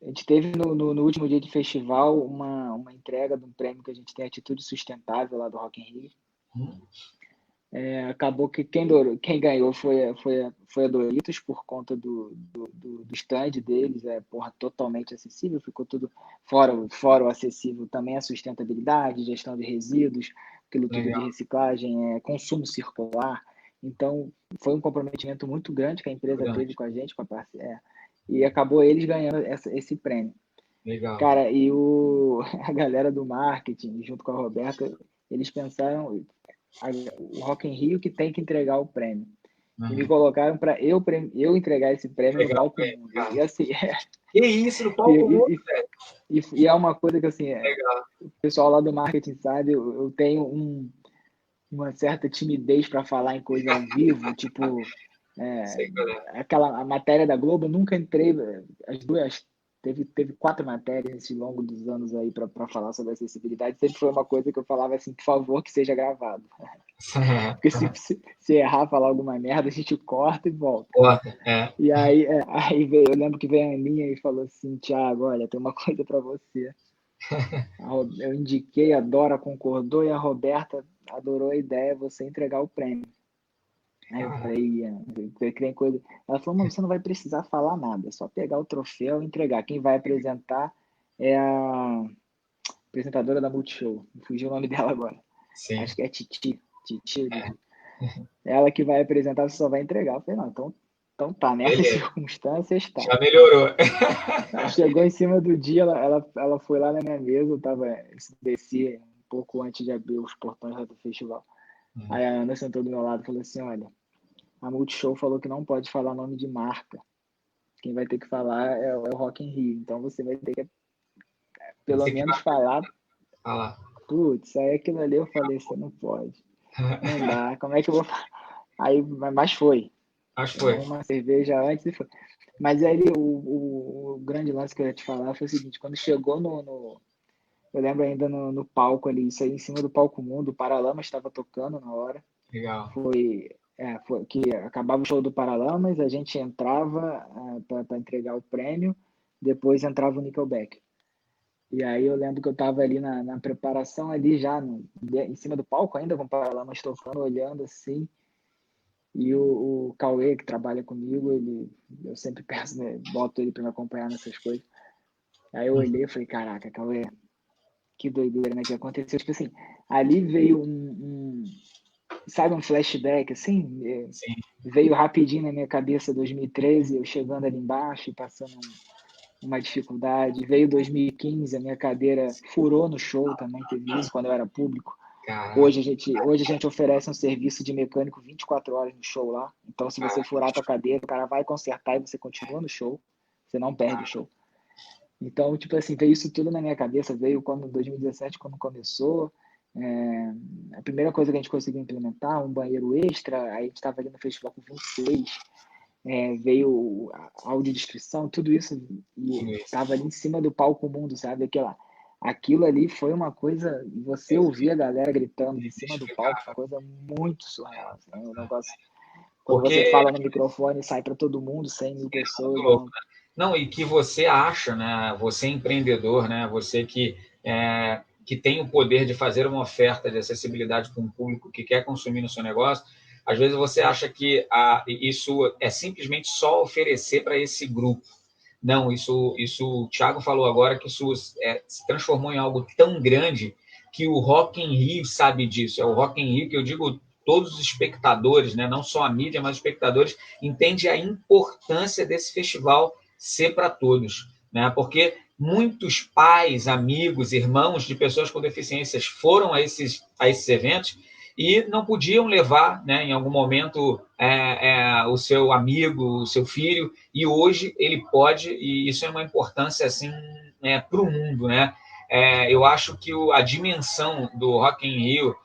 A gente teve no último dia de festival uma entrega de um prêmio que a gente tem, Atitude Sustentável, lá do Rock in Rio. Acabou que quem ganhou foi a Doritos, por conta do stand deles, porra, totalmente acessível, ficou tudo fora o acessível, também a sustentabilidade, gestão de resíduos, aquilo tudo de reciclagem, consumo circular. Então, foi um comprometimento muito grande que a empresa teve com a gente, com a parceria, e acabou eles ganhando esse prêmio. Legal. Cara, e a galera do marketing, junto com a Roberta, eles pensaram o Rock in Rio que tem que entregar o prêmio. E me colocaram para eu entregar esse prêmio no palco mundo. E assim, que isso, no palco mundo, velho? E é uma coisa que assim, o pessoal lá do marketing sabe, eu tenho uma certa timidez para falar em coisa ao vivo, tipo, a matéria da Globo, eu nunca entrei, as duas, teve 4 matérias nesse longo dos anos aí para falar sobre acessibilidade, sempre foi uma coisa que eu falava assim, por favor, que seja gravado. Porque se errar, falar alguma merda, a gente corta e volta. E aí eu lembro que veio a Aninha e falou assim, Thiago, olha, tem uma coisa para você. Eu indiquei, a Dora concordou e a Roberta adorou a ideia, você entregar o prêmio. Aí eu falei, tem coisa. Ela falou, mano, você não vai precisar falar nada, é só pegar o troféu e entregar. Quem vai apresentar é a apresentadora da Multishow. Me fugiu o nome dela agora. Sim. Acho que é Titi. Ela que vai apresentar, você só vai entregar. Eu falei, não, então tá, nessas circunstâncias tá. Já melhorou. Chegou em cima do dia, ela foi lá na minha mesa, desci um pouco antes de abrir os portões lá do festival. Aí a Ana sentou do meu lado e falou assim, olha, a Multishow falou que não pode falar nome de marca. Quem vai ter que falar é o Rock in Rio. Então você vai ter que pelo menos falar. Putz, aí aquilo ali eu falei, você não pode. Não dá, como é que eu vou falar? Aí, mas foi. Uma cerveja antes e foi. Mas aí o grande lance que eu ia te falar foi o seguinte, quando chegou eu lembro ainda no palco ali, isso aí em cima do palco mundo, o Paralamas estava tocando na hora. Legal. Foi que acabava o show do Paralamas, a gente entrava para entregar o prêmio, depois entrava o Nickelback. E aí eu lembro que eu estava ali na preparação, ali já em cima do palco ainda, com o Paralamas tocando, olhando assim, e o Cauê, que trabalha comigo, eu sempre peço, né, boto ele para me acompanhar nessas coisas. Aí eu olhei e falei, caraca, Cauê, que doideira, né, que aconteceu. Tipo assim, ali veio sabe, um flashback, assim? Sim. Veio rapidinho na minha cabeça 2013, eu chegando ali embaixo e passando uma dificuldade. Veio 2015, a minha cadeira furou no show, também teve isso, quando eu era público. Hoje a gente oferece um serviço de mecânico 24 horas no show lá. Então, se você furar a tua cadeira, o cara vai consertar e você continua no show. Você não perde o show. Então, tipo assim, veio isso tudo na minha cabeça. Veio quando 2017, quando começou. A primeira coisa que a gente conseguiu implementar, um banheiro extra. Aí a gente estava ali no festival com 26. Veio a audiodescrição, tudo isso. E estava ali em cima do palco mundo, sabe? aquilo ali foi uma coisa, você ouvir a galera gritando de cima do palco, foi inexplicável. uma coisa muito surreal, assim, um negócio, quando você Porque fala no microfone, sai para todo mundo, 100 mil é muito pessoas, louco, né? Não, e que você acha, né? Você é empreendedor, né? Você que tem o poder de fazer uma oferta de acessibilidade para um público que quer consumir no seu negócio, às vezes você acha que isso é simplesmente só oferecer para esse grupo. Não, isso o Thiago falou agora que isso se transformou em algo tão grande que o Rock in Rio sabe disso. É o Rock in Rio que eu digo, todos os espectadores, né, não só a mídia, mas os espectadores, entendem a importância desse festival ser para todos. Né? Porque muitos pais, amigos, irmãos de pessoas com deficiências foram a esses eventos e não podiam levar, né, em algum momento, o seu amigo, o seu filho, e hoje ele pode, e isso é uma importância assim, para o mundo. Né? Eu acho que a dimensão do Rock in Rio,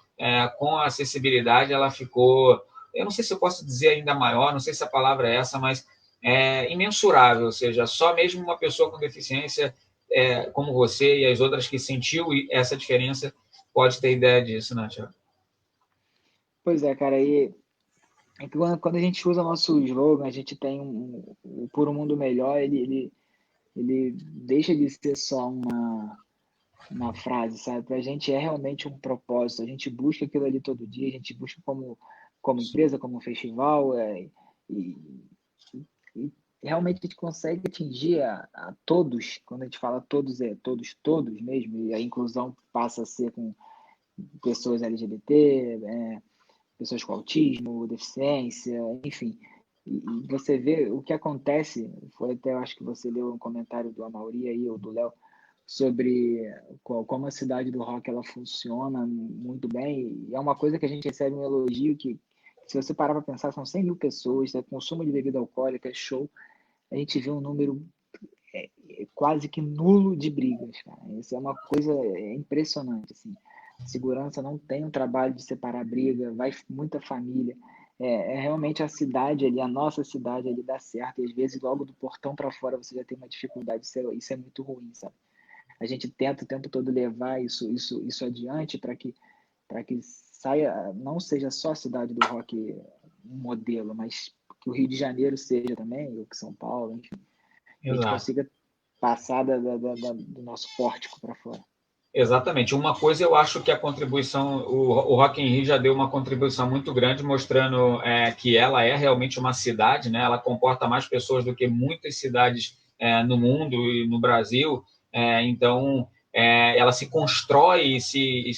com a acessibilidade, ela ficou, eu não sei se eu posso dizer ainda maior, não sei se a palavra é essa, mas imensurável, ou seja, só mesmo uma pessoa com deficiência, como você e as outras que sentiu essa diferença, pode ter ideia disso, né, Thiago? Pois é, cara, e quando a gente usa nosso slogan, a gente tem o Por um Mundo Melhor, ele deixa de ser só uma frase, sabe? Para a gente é realmente um propósito, a gente busca aquilo ali todo dia, a gente busca como empresa, como festival, e, e realmente a gente consegue atingir a todos, quando a gente fala todos, é todos, todos mesmo, e a inclusão passa a ser com pessoas LGBT, pessoas com autismo, deficiência, enfim. E você vê o que acontece, foi até, eu acho que você leu um comentário do Amaury aí, ou do Léo, sobre como a cidade do rock ela funciona muito bem, e é uma coisa que a gente recebe um elogio que, se você parar para pensar, são 100 mil pessoas, consumo de bebida alcoólica, show, a gente vê um número quase que nulo de brigas, cara. Isso é uma coisa impressionante, assim. Segurança não tem um trabalho de separar briga, vai muita família. É realmente a cidade ali, a nossa cidade ali dá certo. E às vezes logo do portão para fora você já tem uma dificuldade. Isso é muito ruim, sabe? A gente tenta o tempo todo levar isso adiante para que saia, não seja só a cidade do rock um modelo, mas que o Rio de Janeiro seja também, ou que São Paulo, enfim, que a gente Exato. consiga passar do nosso pórtico para fora. Exatamente. Uma coisa eu acho que a contribuição, o Rock in Rio já deu uma contribuição muito grande, mostrando que ela é realmente uma cidade, né? Ela comporta mais pessoas do que muitas cidades no mundo e no Brasil. Então, ela se constrói se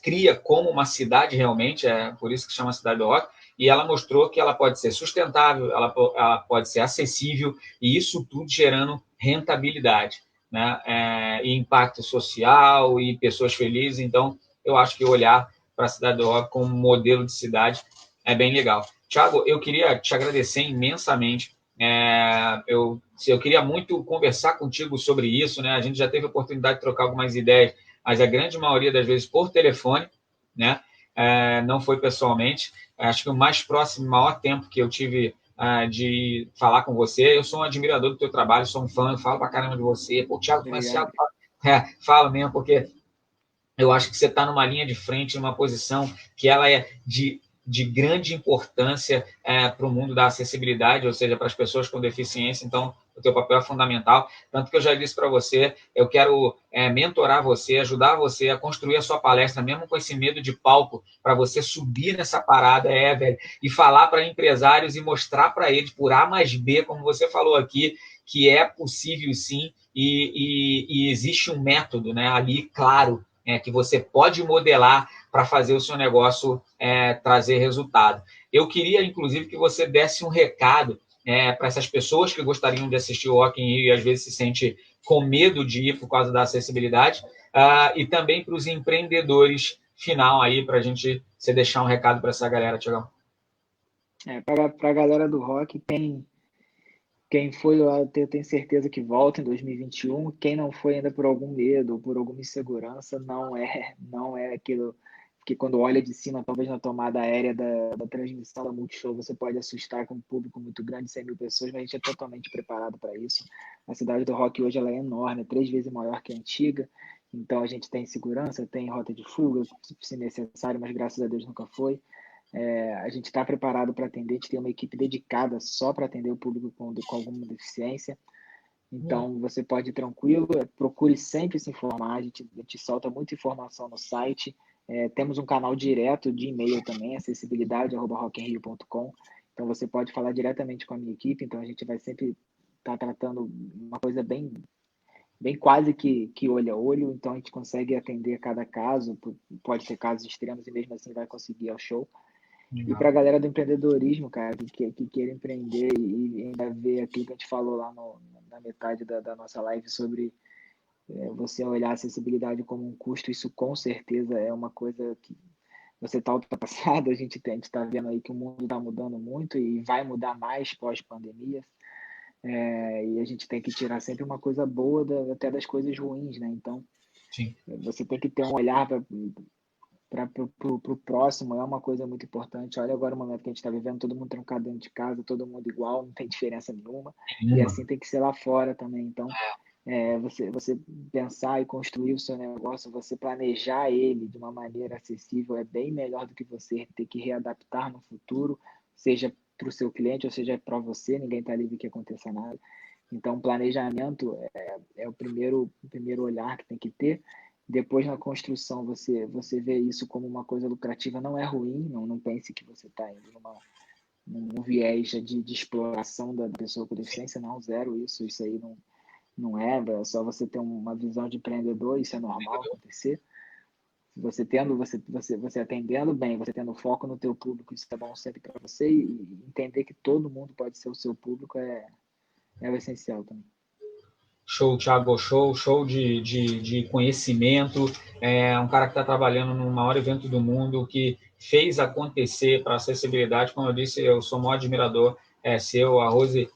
cria como uma cidade realmente, por isso que chama Cidade do Rock, e ela mostrou que ela pode ser sustentável, ela pode ser acessível, e isso tudo gerando rentabilidade, né? E impacto social e pessoas felizes. Então, eu acho que olhar para a Cidade do Rock como modelo de cidade é bem legal. Tiago, eu queria te agradecer imensamente. Eu queria muito conversar contigo sobre isso, né? A gente já teve a oportunidade de trocar algumas ideias, mas a grande maioria das vezes por telefone, né? Não foi pessoalmente. Acho que o mais próximo, o maior tempo que eu tive de falar com você. Eu sou um admirador do teu trabalho, sou um fã, falo pra caramba de você. Pô, Thiago, conhece Thiago? Obrigado. Fala mesmo, porque eu acho que você está numa linha de frente, numa posição que ela é de grande importância para o mundo da acessibilidade, ou seja, para as pessoas com deficiência. Então, o teu papel é fundamental. Tanto que eu já disse para você, eu quero mentorar você, ajudar você a construir a sua palestra, mesmo com esse medo de palco, para você subir nessa parada, velho, e falar para empresários e mostrar para eles, por A mais B, como você falou aqui, que é possível sim, e existe um método, né, ali, claro, que você pode modelar para fazer o seu negócio trazer resultado. Eu queria, inclusive, que você desse um recado para essas pessoas que gostariam de assistir o Rock in Rio e às vezes se sente com medo de ir por causa da acessibilidade, e também para os empreendedores final aí, para a gente você deixar um recado para essa galera, Tiagão. Para a galera do rock, quem foi lá, eu tenho certeza que volta em 2021. Quem não foi ainda por algum medo ou por alguma insegurança, não é aquilo porque quando olha de cima, talvez na tomada aérea da transmissão da Multishow, você pode assustar com um público muito grande, 100 mil pessoas, mas a gente é totalmente preparado para isso. A cidade do rock hoje ela é enorme, é 3 vezes maior que a antiga, então a gente tem segurança, tem rota de fuga, se necessário, mas graças a Deus nunca foi. A gente está preparado para atender, a gente tem uma equipe dedicada só para atender o público com alguma deficiência. Então, você pode ir tranquilo, procure sempre se informar, a gente solta muita informação no site. Temos um canal direto de e-mail também, acessibilidade@rockinrio.com. Então, você pode falar diretamente com a minha equipe, então a gente vai sempre estar tratando uma coisa bem quase que olho a olho, então a gente consegue atender cada caso, pode ter casos extremos e mesmo assim vai conseguir ao show. E para a galera do empreendedorismo, cara, que queira empreender e ainda ver aquilo que a gente falou lá na metade da nossa live sobre você olhar a acessibilidade como um custo, isso com certeza é uma coisa que você está ultrapassado. A gente está vendo aí que o mundo está mudando muito e vai mudar mais pós-pandemia. E a gente tem que tirar sempre uma coisa boa até das coisas ruins, né? Então, Sim. você tem que ter um olhar para o próximo, é uma coisa muito importante. Olha agora o momento que a gente está vivendo, todo mundo trancado dentro de casa, todo mundo igual, não tem diferença nenhuma. E assim tem que ser lá fora também. Então, você pensar e construir o seu negócio, você planejar ele de uma maneira acessível é bem melhor do que você ter que readaptar no futuro, seja para o seu cliente ou seja para você, ninguém está livre que aconteça nada. Então, planejamento é o primeiro olhar que tem que ter. Depois, na construção, você vê isso como uma coisa lucrativa, não é ruim, não pense que você está indo num viés de exploração da pessoa com deficiência, não, zero isso aí não é só você ter uma visão de empreendedor, isso é normal acontecer. Você atendendo bem, você tendo foco no teu público, isso é bom sempre para você, e entender que todo mundo pode ser o seu público é o essencial também. Show, Thiago, show de conhecimento. Um cara que está trabalhando no maior evento do mundo, que fez acontecer para a acessibilidade. Como eu disse, eu sou o maior admirador seu. A Rose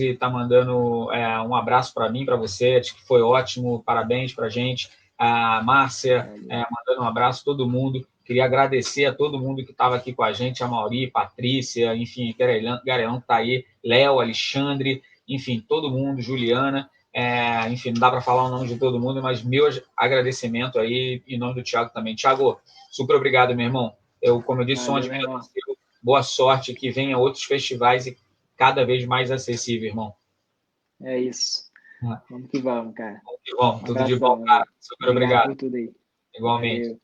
está mandando um abraço para mim, para você, acho que foi ótimo, parabéns para a gente. A Márcia mandando um abraço, todo mundo. Queria agradecer a todo mundo que estava aqui com a gente, a Mauri, Patrícia, enfim, Garelão que está aí, Léo, Alexandre, enfim, todo mundo, Juliana. Enfim, não dá para falar o nome de todo mundo, mas meu agradecimento aí em nome do Thiago também. Thiago, super obrigado, meu irmão. Como eu disse, sou um admirador seu. Boa sorte, que venha outros festivais e cada vez mais acessível, irmão. É isso. Vamos que vamos, cara. Vamos que vamos. Tudo de bom, cara. Super obrigado. Por tudo aí. Igualmente. Valeu.